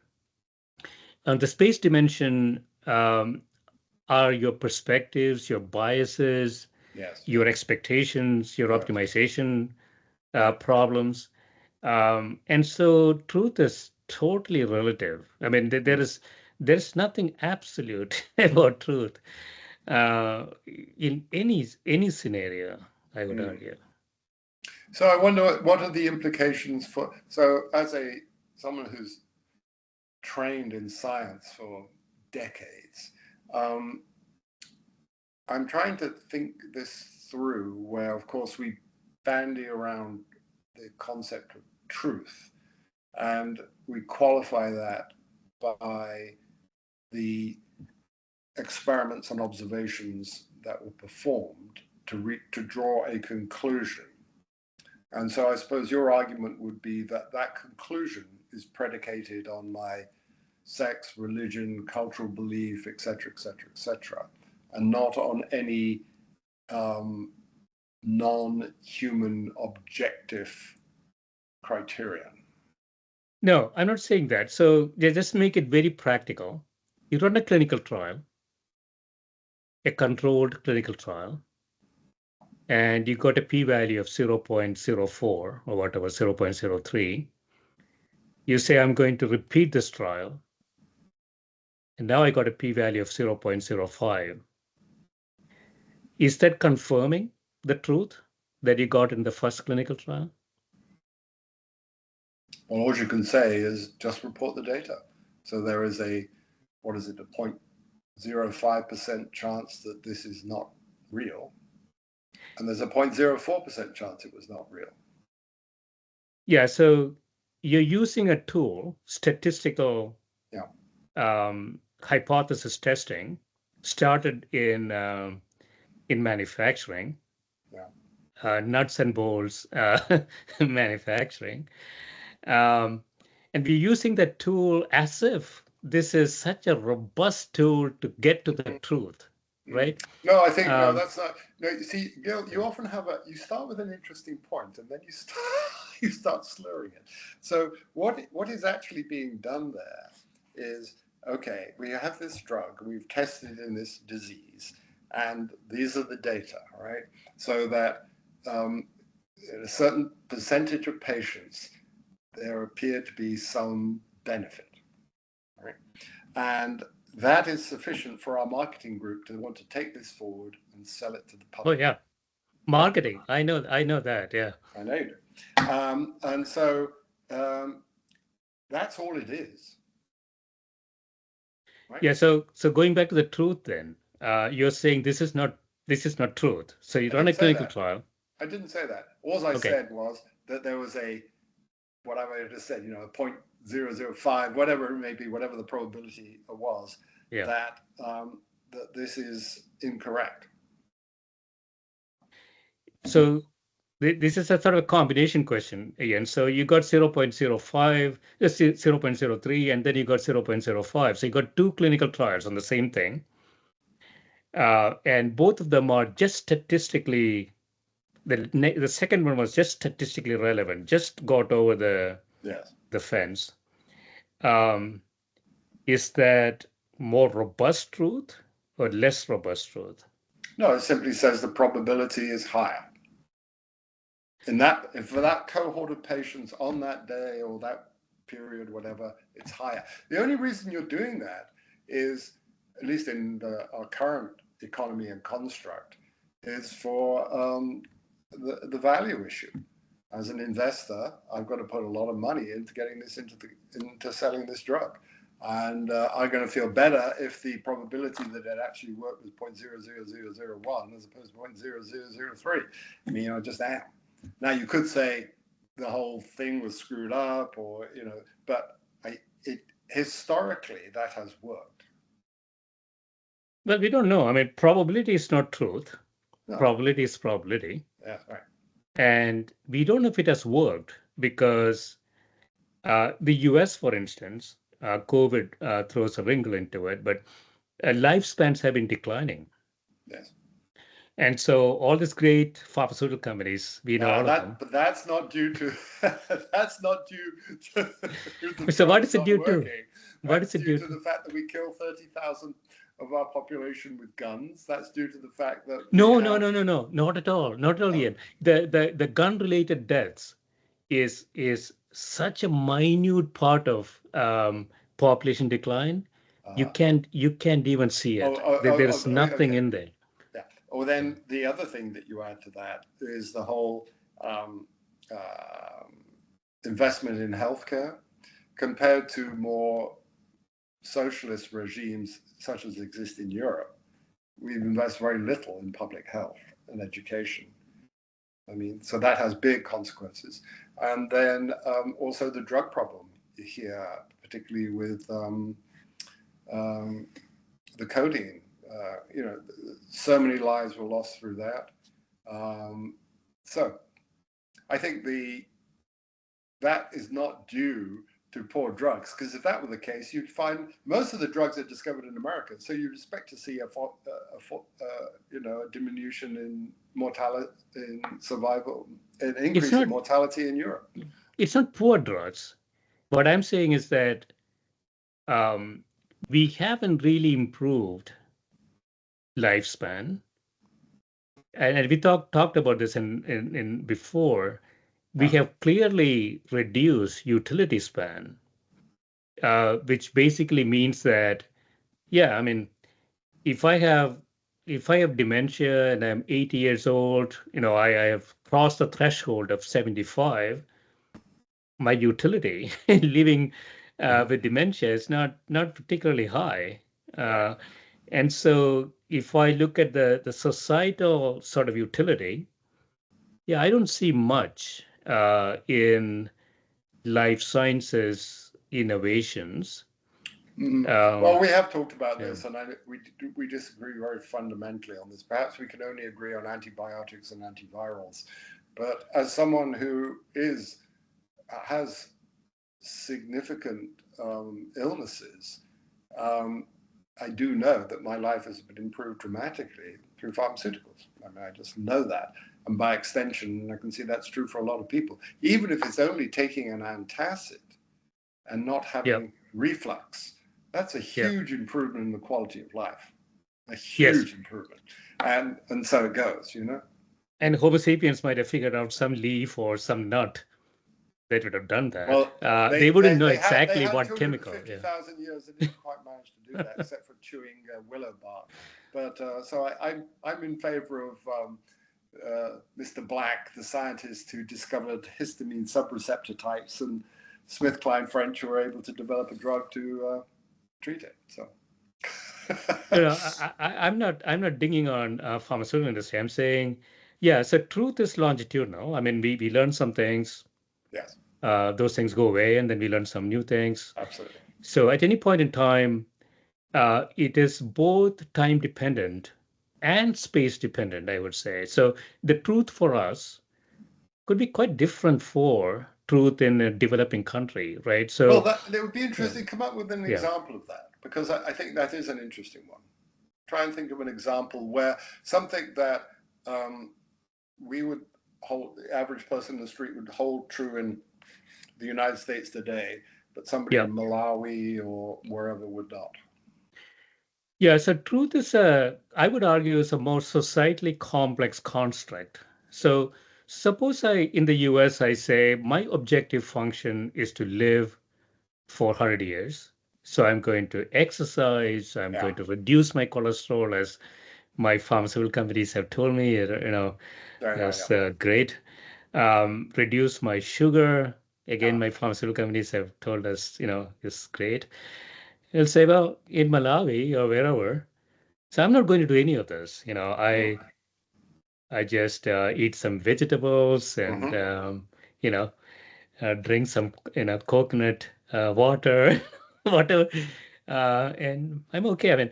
On the space dimension, are your perspectives, your biases, Yes, your expectations, your correct. optimization problems. And so truth is totally relative. I mean, Mm, there's nothing absolute about truth uh, in any scenario, I would mm. argue. So I wonder what are the implications for. So as a someone who's trained in science for decades, um, I'm trying to think this through. Where of course we bandy around the concept of truth, and we qualify that by the experiments and observations that were performed to draw a conclusion. And so I suppose your argument would be that that conclusion is predicated on my sex, religion, cultural belief, etc., etc., etc., and not on any um, non-human objective criterion. No, I'm not saying that. So they just make it very practical. You run a clinical trial, a controlled clinical trial, and you got a p-value of 0.04 or whatever, 0.03. You say, I'm going to repeat this trial, and now I got a p-value of 0.05. Is that confirming the truth that you got in the first clinical trial? Well, all you can say is just report the data. So there is a, what is it, a 0.05% chance that this is not real, and there's a 0.04% chance it was not real. Yeah, so you're using a tool, statistical Yeah, hypothesis testing, started in manufacturing, yeah. nuts and bolts manufacturing. Um, and we're using that tool as if this is such a robust tool to get to the truth, Mm. right? No, I think no. Um, That's not. No, you see, Gil, you often have a. You start with an interesting point, and then you start you start slurring it. So what is actually being done there is okay. We have this drug. We've tested it in this disease, and these are the data, right? So that in a certain percentage of patients, there appear to be some benefit, right? And that is sufficient for our marketing group to want to take this forward and sell it to the oh public. yeah, Right? marketing. I know that. Yeah. I know you do. And so um, that's all it is, right? Yeah. So going back to the truth, then you're saying this is not truth. So you I run a didn't say clinical that. trial. I didn't say that. All I Okay. said was that there was a, what I just said, a 0.005, whatever it may be, whatever the probability was, Yeah. that that this is incorrect. So this is a sort of a combination question again. So you got 0.05, 0.03, and then you got 0.05. So you got two clinical trials on the same thing. And both of them are just statistically, the second one was just statistically relevant, just got over Yes. the fence. Um, is that more robust truth or less robust truth? No, it simply says the probability is higher. In that, if for that cohort of patients on that day or that period, whatever, it's higher. The only reason you're doing that is, at least in our current economy and construct, is for the value issue. As an investor, I've got to put a lot of money into getting this into selling this drug. And I'm going to feel better if the probability that it actually worked was 0.00001 as opposed to 0.0003. I mean, I just am. Now you could say the whole thing was screwed up, or but it historically that has worked. Well, we don't know. I mean, probability is not truth. No, Probability is probability. yeah, right. And we don't know if it has worked because the US, for instance, COVID throws a wrinkle into it, but lifespans have been declining. Yes. And so all these great pharmaceutical companies, we know all of them. But that's not due to that's not due to the So what drugs is it not due to? working. What That's is it due due to to? the fact that we kill 30,000 of our population with guns. That's due to the fact that we No, no, have. no, no, no, not at all. Not at all, Oh, Ian. The gun-related deaths is such a minute part of population decline. uh-huh. You can't even see Oh, it. oh, There oh, is oh, nothing okay. in there. Yeah. Or then the other thing that you add to that is the whole um, um investment in healthcare compared to more socialist regimes such as exist in Europe. We invest very little in public health and education. I mean, so that has big consequences. And then also the drug problem here, particularly with um, the codeine. So many lives were lost through that. Um, so I think that is not due to poor drugs, because if that were the case, you'd find most of the drugs are discovered in America. So you'd expect to see a diminution in mortality, in survival, an It's increase in not mortality in Europe. it's not poor drugs. What I'm saying is that um, we haven't really improved lifespan. And we talked about this in before. We Yeah. have clearly reduced utility span, which basically means that, yeah, I mean, if I have if I have dementia and I'm 80 years old, I have crossed the threshold of 75, my utility living Mhm. with dementia is not particularly high. Right. Uh, and so if I look at the societal sort of utility, yeah, I don't see much in life sciences innovations. Mhm. Well, Um, we have talked about yeah, this, and we disagree very fundamentally on this. Perhaps we can only agree on antibiotics and antivirals. But as someone who has significant illnesses, um, I do know that my life has been improved dramatically through pharmaceuticals. I mean, I just know that. And by extension, I can see that's true for a lot of people. Even if it's only taking an antacid and not yeah, having reflux, that's a yeah, huge improvement in the quality of life. A yes. huge improvement. And so it goes. And Homo sapiens might have figured out some leaf or some nut that would have done that. Well, They wouldn't know they exactly had what chemical. Yeah. 250,000 years. They didn't quite manage to do that, except for chewing willow bark. But so I'm in favor of Mr. Black, the scientist who discovered histamine subreceptor types, and SmithKline French, who were able to develop a drug to treat it. So I'm not dinging on pharmaceutical industry. I'm saying, yeah, so truth is longitudinal. I mean, we learn some things, yes, those things go away, and then we learn some new things. absolutely. So at any point in time, it is both time dependent and space dependent, I would say. So the truth for us could be quite different for truth in a developing country, right? Well, So, it would be yeah, interesting to come up with an yeah, example of that, because I think that is an interesting one. Try and think of an example where something that um, we would hold, the average person in the street would hold true in the United States today, but somebody yeah. in Malawi or wherever would not. Yeah, so truth I would argue, is a more societally complex construct. So suppose in the US, I say my objective function is to live for 100 years. So I'm going to exercise, I'm Yeah, going to reduce my cholesterol, as my pharmaceutical companies have told me, yeah, yeah, yeah. that's great. Reduce my sugar. Again, Yeah. my pharmaceutical companies have told us, it's great. They'll say, well, in Malawi or wherever, so I'm not going to do any of this. Mm. I just eat some vegetables and Mm-hmm. you know drink some coconut water, whatever, and I'm okay. I mean,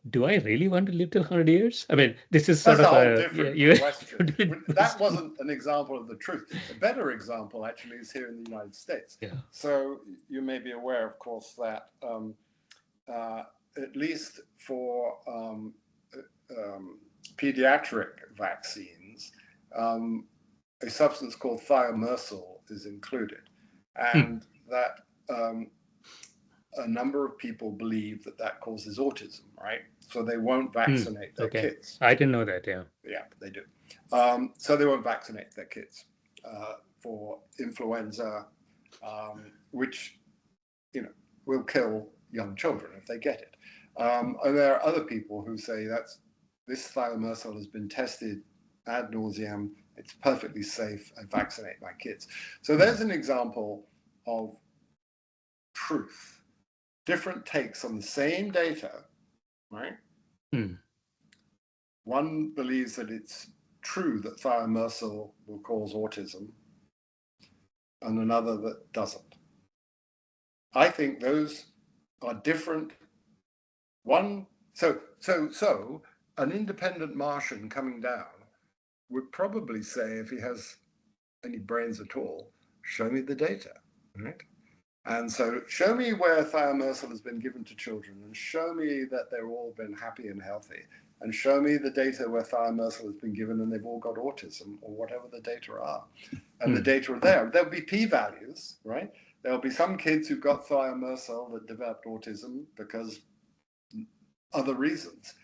do I really want to live till 100 years? I mean, this is sort That's a of whole a yeah, different you question. That wasn't an example of the truth. A better example, actually, is here in the United States. yeah. So you may be aware, of course, that uh, at least for pediatric vaccines, um, a substance called thimerosal is included, Hmm. and that a number of people believe that that causes autism, right? So they won't vaccinate their Okay. kids. I didn't know that. Yeah. Yeah, they do. So they won't vaccinate their kids for influenza, which, you know, will kill young children if they get it. And there are other people who say this thimerosal has been tested ad nauseum. It's perfectly safe. I vaccinate my kids. So there's an example of truth. Different takes on the same data, right? One believes that it's true that thimerosal will cause autism, and another that doesn't. I think those are different. So an independent Martian coming down would probably say, if he has any brains at all, show me the data, right? And so show me where thimerosal has been given to children, and show me that they've all been happy and healthy, and show me the data where thimerosal has been given and they've all got autism, or whatever the data are. And the data are there. There'll be p-values, right? There'll be some kids who've got thimerosal that developed autism because other reasons,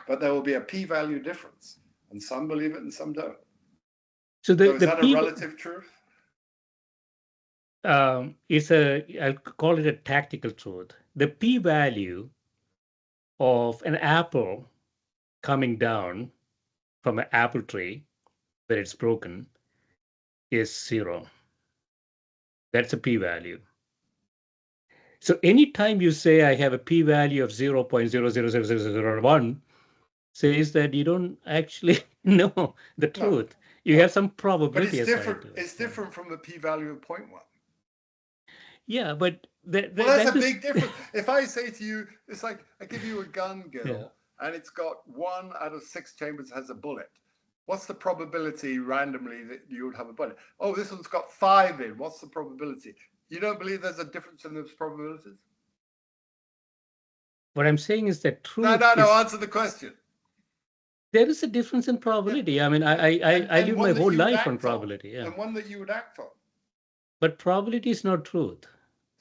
but there will be a p-value difference, and some believe it and some don't. So is that a relative truth? I'll call it a tactical truth. The p-value of an apple coming down from an apple tree where it's broken is 0. That's a p-value. So anytime you say I have a p-value of 0.000001, says that you don't actually know the truth. You have some probability. But it's different. It's different from the p-value of 0.1. Yeah, but that's a big difference. If I say to you, it's like I give you a gun, Gill, and it's got 1 out of 6 chambers has a bullet. What's the probability randomly that you would have a bullet? Oh, this one's got 5 in. What's the probability? You don't believe there's a difference in those probabilities? What I'm saying is that truth. No. Answer the question. There is a difference in probability. Yeah. I mean, I live my whole life on probability. Yeah. And one that you would act on. But probability is not truth.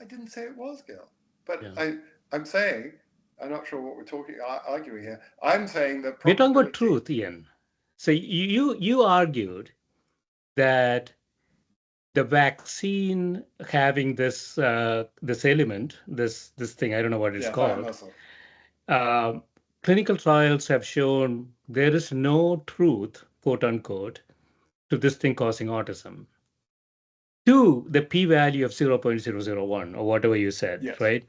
I didn't say it was, Gill. But yeah. I'm saying, I'm not sure what we're arguing here. I'm saying that we're talking about truth, Ian. So you argued that the vaccine having this this element, this thing, I don't know what it's called. Clinical trials have shown there is no truth, quote unquote, to this thing causing autism. To the p-value of 0.001 or whatever you said, yes, right?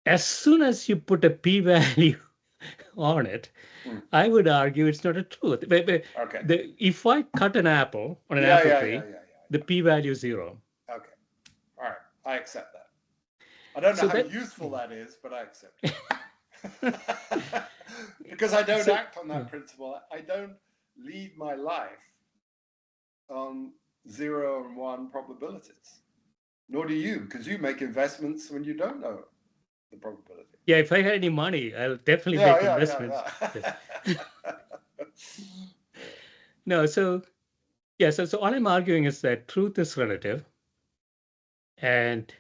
As soon as you put a p-value on it, I would argue it's not a truth. Okay. If I cut an apple on an apple tree, the p-value is 0. Okay. All right. I accept that. I don't know how useful that is, but I accept it. Because I don't act on that principle. I don't lead my life on 0 and 1 probabilities. Nor do you, because you make investments when you don't know the probability. Yeah, if I had any money, I'll definitely make investments. No, so all I'm arguing is that truth is relative. And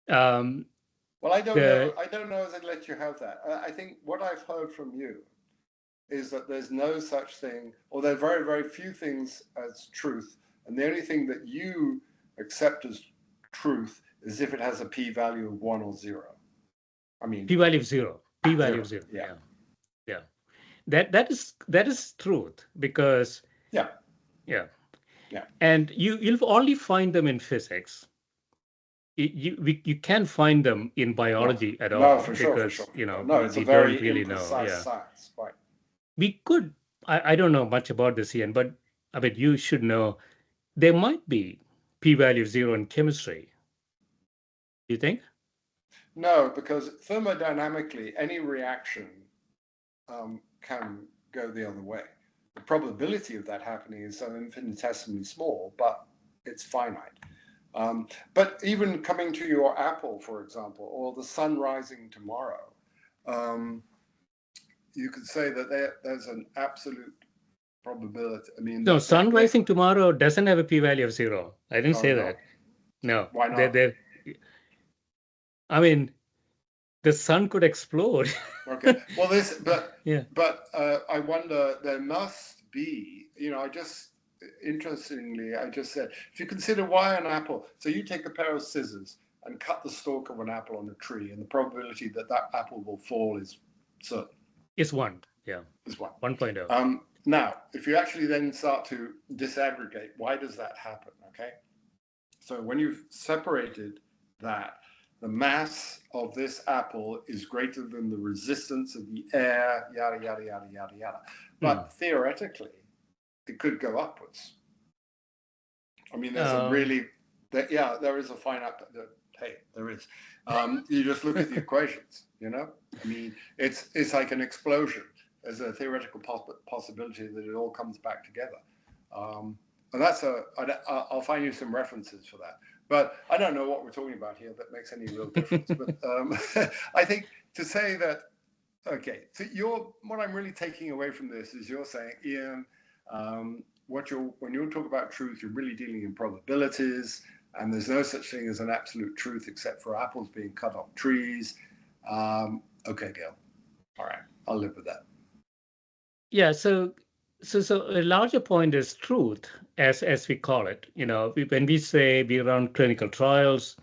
well, I don't know if I'd let you have that. I think what I've heard from you is that there's no such thing, or there are very, very few things as truth. And the only thing that you accept as truth is if it has a p-value of 1 or 0. I mean, p-value of 0. P-value of 0. Yeah. That is truth, because yeah. And you'll only find them in physics. You can't find them in biology at all. No, for sure. It's a very really imprecise science. Right. We could. I don't know much about this, Ian, but I mean, you should know. There might be p-value of 0 in chemistry. Do you think? No, because thermodynamically, any reaction can go the other way. The probability of that happening is so infinitesimally small, but it's finite. But even coming to your apple, for example, or the sun rising tomorrow, you could say that there's an absolute probability. I mean, no, sun rising tomorrow doesn't have a p-value of 0. I didn't say that. No. Why not? I mean, the sun could explode. Okay. Well, Yeah. I wonder, there must be, interestingly, I just said, if you consider why an apple, so you take a pair of scissors and cut the stalk of an apple on a tree, and the probability that that apple will fall is certain, It's one. Yeah. is one. 1.0. Now, if you actually then start to disaggregate, why does that happen? Okay. So when you've separated that, the mass of this apple is greater than the resistance of the air, yada, yada, yada, yada, yada. But theoretically, it could go upwards. I mean, there's there is a finite, hey, there is. You just look at the equations, I mean, it's like an explosion. There's a theoretical possibility that it all comes back together. And I'll find you some references for that. But I don't know what we're talking about here that makes any real difference. But I think to say that, okay, so what I'm really taking away from this is you're saying, Ian, when you talk about truth, you're really dealing in probabilities, and there's no such thing as an absolute truth except for apples being cut off trees. Okay, Gill. All right, I'll live with that. Yeah. So a larger point is truth, as we call it. When we say we run clinical trials,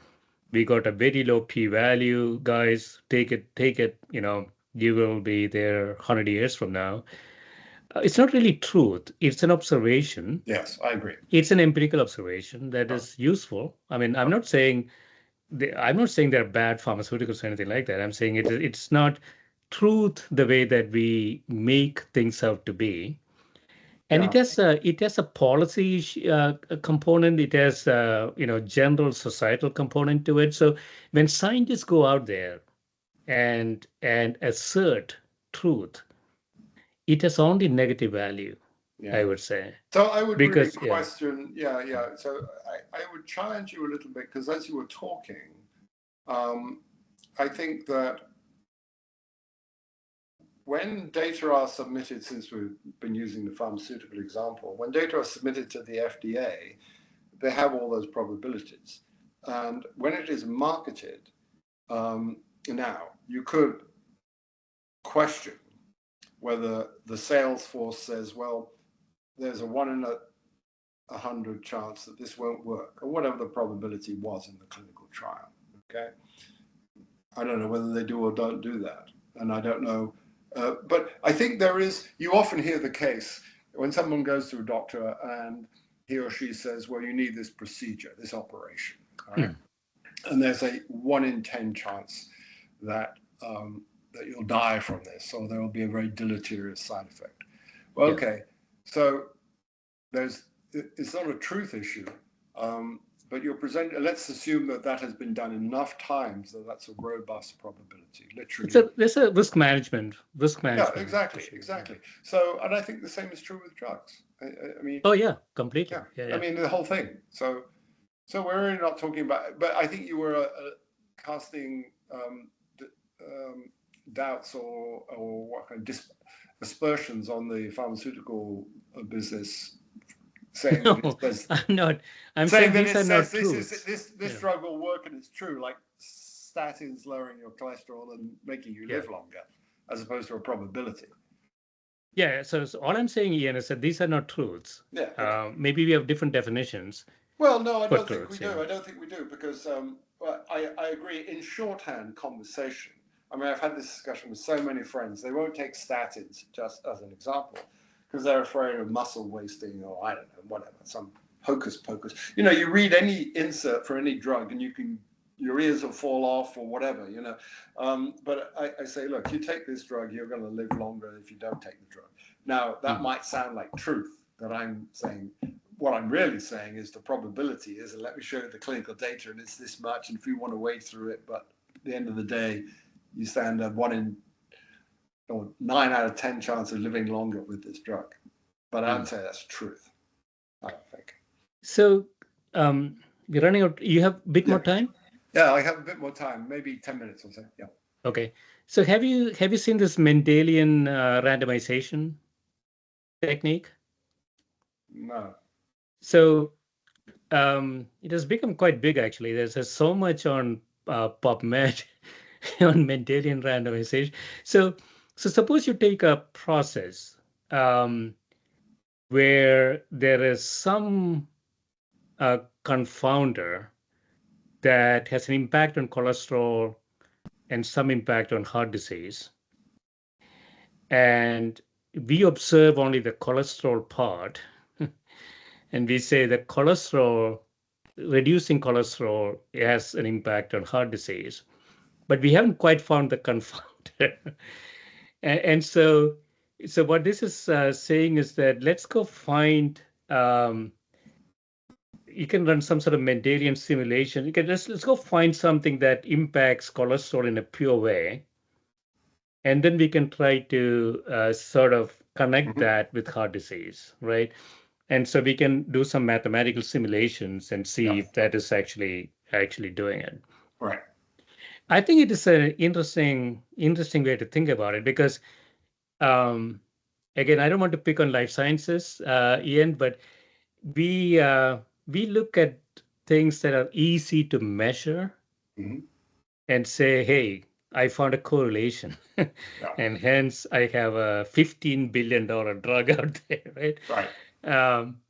we got a very low p-value, guys. Take it. You will be there 100 years from now. It's not really truth. It's an observation. Yes, I agree. It's an empirical observation that is useful. I mean, I'm not saying they're bad pharmaceuticals or anything like that. I'm saying it's not truth the way that we make things out to be. And Yeah. it has a policy component. It has general societal component to it. So when scientists go out there and assert truth, it has only negative value, Yeah. I would say. So I would really Because question, yeah. So I would challenge you a little bit, because as you were talking, I think that when data are submitted, since we've been using the pharmaceutical example, when data are submitted to the FDA, they have all those probabilities. And when it is marketed, now you could question whether the sales force says, well, there's a 1 in 100 chance that this won't work, or whatever the probability was in the clinical trial. Okay. I don't know whether they do or don't do that. And I don't know. But I think you often hear the case when someone goes to a doctor and he or she says, well, you need this procedure, this operation. All right. And there's a 1 in 10 chance that you'll die from this, or there will be a very deleterious side effect. Well, okay. So it's not a truth issue, but let's assume that has been done enough times that that's a robust probability, literally. there's a risk management. Yeah, exactly. So, and I think the same is true with drugs. I mean. Oh yeah, completely. Yeah. I mean, the whole thing. So we're really not talking about. But I think you were casting doubts or what kind of aspersions on the pharmaceutical business, saying No, that it says, I'm not. I'm saying these are not truths. this drug will work, and it's true, like statins lowering your cholesterol and making you live longer, as opposed to a probability. Yeah. So all I'm saying, Ian, is that these are not truths. Yeah. Okay. Maybe we have different definitions. Well, no, I don't think we do. I don't think we do, because I agree. In shorthand conversation, I mean, I've had this discussion with so many friends. They won't take statins, just as an example, because they're afraid of muscle wasting, or I don't know, whatever, some hocus pocus. You read any insert for any drug and your ears will fall off or whatever, But I say, look, you take this drug, you're going to live longer if you don't take the drug. Now, that might sound like truth that I'm saying. What I'm really saying is the probability is, and let me show you the clinical data, and it's this much, and if you want to wade through it, but at the end of the day, you stand a 9 out of 10 chance of living longer with this drug. But I'd say that's truth, I think. So we're running out. You have a bit more time? Yeah, I have a bit more time, maybe 10 minutes or so. Yeah. Okay. So have you seen this Mendelian randomization technique? No. So it has become quite big, actually. There's so much on PubMed on Mendelian randomization. So, so suppose you take a process um, where there is some confounder that has an impact on cholesterol and some impact on heart disease. And we observe only the cholesterol part, and we say that reducing cholesterol has an impact on heart disease, but we haven't quite found the confounder. And so what this is saying is that let's go find. You can run some sort of Mendelian simulation. You can just let's go find something that impacts cholesterol in a pure way, and then we can try to sort of connect Mhm. that with heart disease, right? And so we can do some mathematical simulations and see Yeah, if that is actually doing it. right. I think it is an interesting way to think about it because um, again, I don't want to pick on life sciences, Ian, but we uh, we look at things that are easy to measure Hmm. and say, hey, I found a correlation. Yeah, And hence I have a $15 billion drug out there, right? right. Um,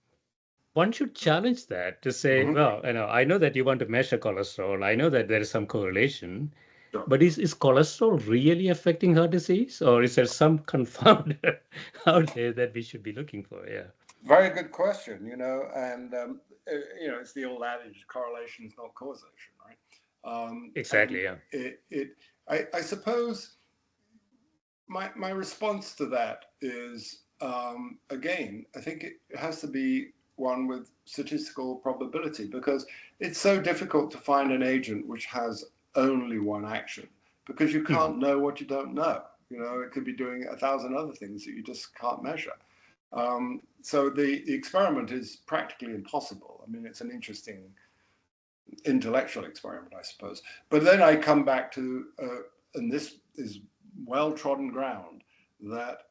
one should challenge that to say, Hmm. well, I know that you want to measure cholesterol. I know that there is some correlation, Sure. but is cholesterol really affecting heart disease, or is there some confounder out there that we should be looking for? Yeah, Very good question, and it's the old adage, correlation is not causation, right? And exactly. Yeah. I suppose my response to that is, again, I think it has to be one with statistical probability because it's so difficult to find an agent which has only one action because you Hmm. can't know what you don't know. It could be doing 1,000 other things that you just can't measure. So the experiment is practically impossible. I mean, it's an interesting intellectual experiment, I suppose. But then I come back to, and this is well trodden ground, that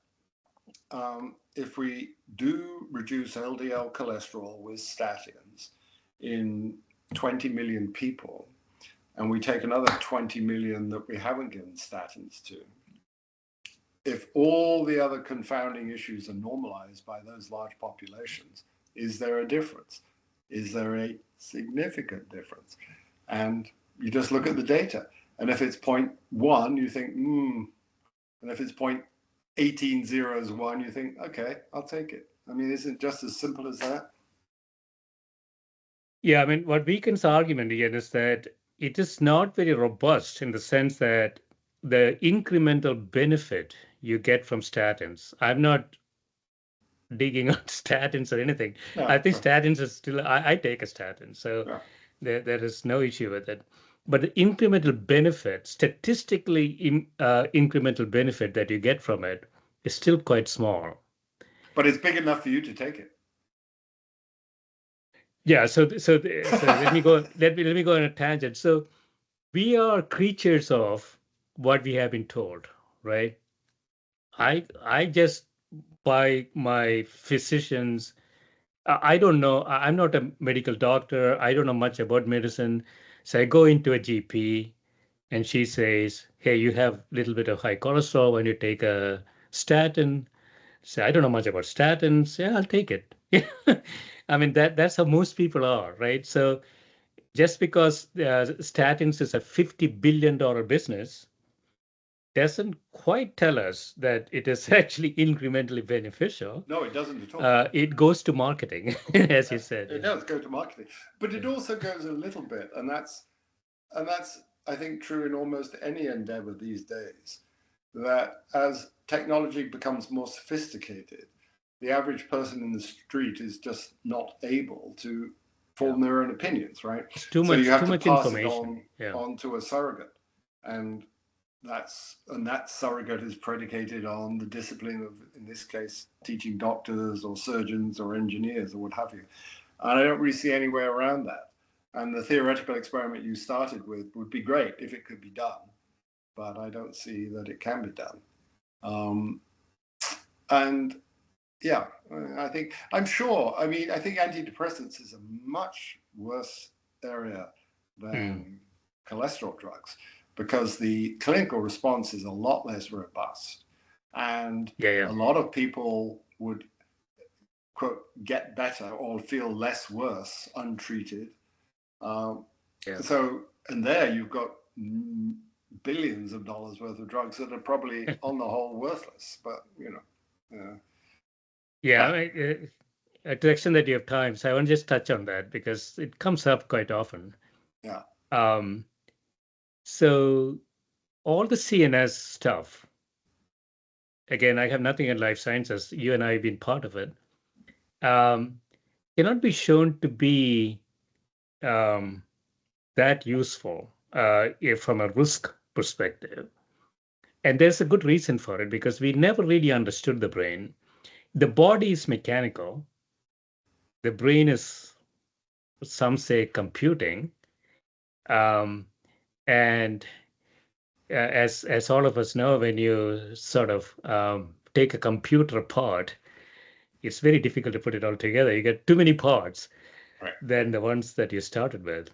if we do reduce LDL cholesterol with statins in 20 million people, and we take another 20 million that we haven't given statins to, if all the other confounding issues are normalized by those large populations, is there a difference? Is there a significant difference? And you just look at the data. And if it's 0.1, you think, And if it's 0.1801, you think, okay, I'll take it. I mean, isn't it just as simple as that? Yeah, I mean, what Weekend's argument again is that it is not very robust in the sense that the incremental benefit you get from statins. I'm not digging on statins or anything. Yeah, I think sure. statins is still, I take a statin, so Yeah. there is no issue with it. But the incremental benefit, statistically incremental benefit that you get from it is still quite small. But it's big enough for you to take it. Yeah, so let me go on a tangent. So we are creatures of what we have been told, right? I just by my physicians. I don't know. I'm not a medical doctor. I don't know much about medicine. So I go into a GP and she says, "Hey, you have a little bit of high cholesterol when you take a statin." So I don't know much about statins. Yeah, I'll take it. I mean that's how most people are, right? So just because statins is a $50 billion business doesn't quite tell us that it is actually incrementally beneficial. No, it doesn't at all. It goes to marketing, as you said. It Yeah. does go to marketing, but it Yeah. also goes a little bit, and that's I think true in almost any endeavor these days. That as technology becomes more sophisticated, the average person in the street is just not able to Yeah. form their own opinions, right? It's So you have too to much pass it information. Yeah. on to a surrogate, and that surrogate is predicated on the discipline of, in this case, teaching doctors or surgeons or engineers or what have you. And I don't really see any way around that. And the theoretical experiment you started with would be great if it could be done, but I don't see that it can be done. Um, and yeah, I think I'm sure. I mean, I think antidepressants is a much worse area Hmm. than cholesterol drugs because the clinical response is a lot less robust. And Yeah. a lot of people would, quote, get better or feel less worse untreated. So, and there you've got billions of dollars worth of drugs that are probably on the whole worthless, but Yeah. To the extent that you have time, so I want to just touch on that because it comes up quite often. yeah. Um, so all the CNS stuff, again, I have nothing in life sciences. You and I have been part of it. Um, cannot be shown to be um, that useful if from a risk perspective. And there's a good reason for it because we never really understood the brain. The body is mechanical. The brain is, some say, computing. Um, and as all of us know, when you sort of take a computer apart, it's very difficult to put it all together. You get too many parts Right. than the ones that you started with.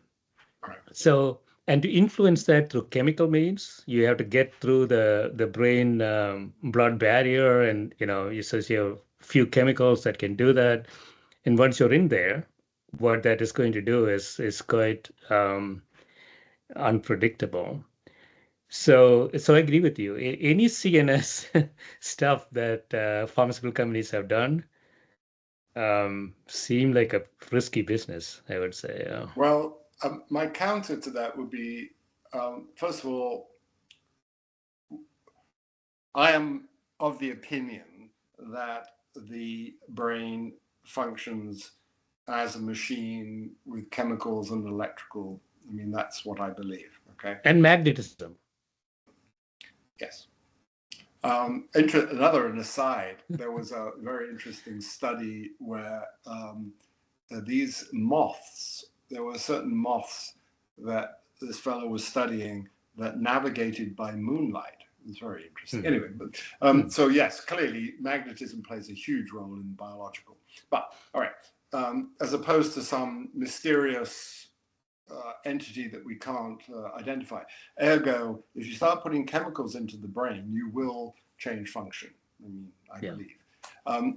Right. So, and to influence that through chemical means, you have to get through the brain blood barrier, and you associate a few chemicals that can do that. And once you're in there, what that is going to do is quite unpredictable. So I agree with you. Any CNS stuff that pharmaceutical companies have done seem like a risky business, I would say. Well, my counter to that would be, first of all, I am of the opinion that the brain functions as a machine with chemicals and electrical. I mean, that's what I believe. Okay. And magnetism. Yes. Another aside, there was a very interesting study where these moths, there were certain moths that this fellow was studying that navigated by moonlight. It's very interesting. Anyway, but so yes, clearly magnetism plays a huge role in biological. But all right, as opposed to some mysterious entity that we can't identify. Ergo, if you start putting chemicals into the brain, you will change function. I mean, I believe.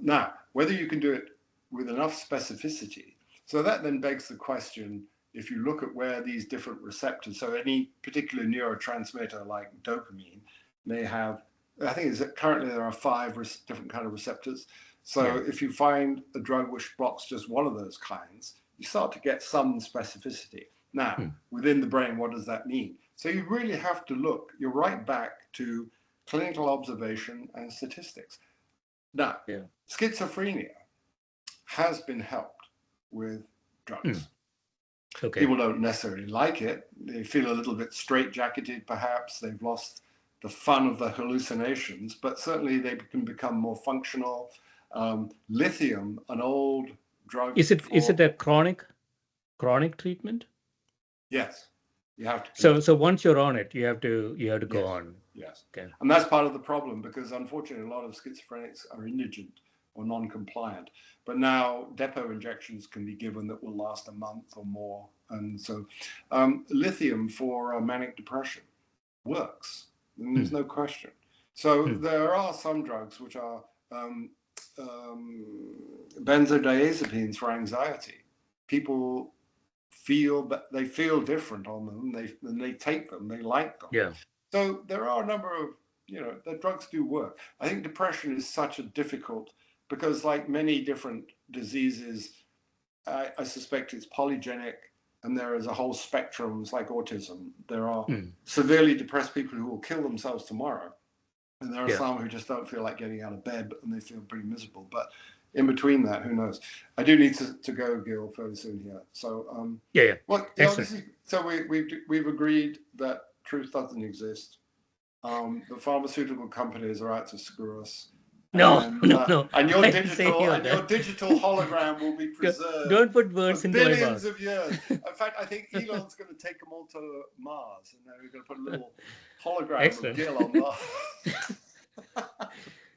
Now, whether you can do it with enough specificity, so that then begs the question, if you look at where these different receptors, so any particular neurotransmitter like dopamine may have, I think currently there are 5 different kind of receptors. So if you find a drug which blocks just one of those kinds, you start to get some specificity. Now, within the brain, what does that mean? So you really have to look, you're right back to clinical observation and statistics. Now, schizophrenia has been helped with drugs. Okay. People don't necessarily like it. They feel a little bit straitjacketed, perhaps. They've lost the fun of the hallucinations, but certainly they can become more functional. Lithium, an old drug. Is it a chronic treatment? Yes, you have to. So once you're on it, you have to go on. Yes. Okay. And that's part of the problem because unfortunately a lot of schizophrenics are indigent or non-compliant. But now depot injections can be given that will last a month or more. And so lithium for manic depression works. And there's no question. So there are some drugs which are benzodiazepines for anxiety. People feel different on them. They take them. They like them. Yeah. So there are a number of the drugs do work. I think depression is such a difficult because like many different diseases, I suspect it's polygenic, and there is a whole spectrum. It's like autism. There are severely depressed people who will kill themselves tomorrow, and there are some who just don't feel like getting out of bed, and they feel pretty miserable. But in between that, who knows? I do need to go, Gill, fairly soon here. So well, so we've agreed that truth doesn't exist. The pharmaceutical companies are out to screw us. No. And your I didn't say your digital hologram will be preserved. Don't put words into my mouth. Billions of years. In fact, I think Elon's going to take them all to Mars, and then we're going to put a little hologram of Gill on Mars.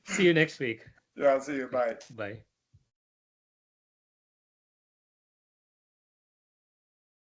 See you next week. Yeah, I'll see you. Bye. Bye.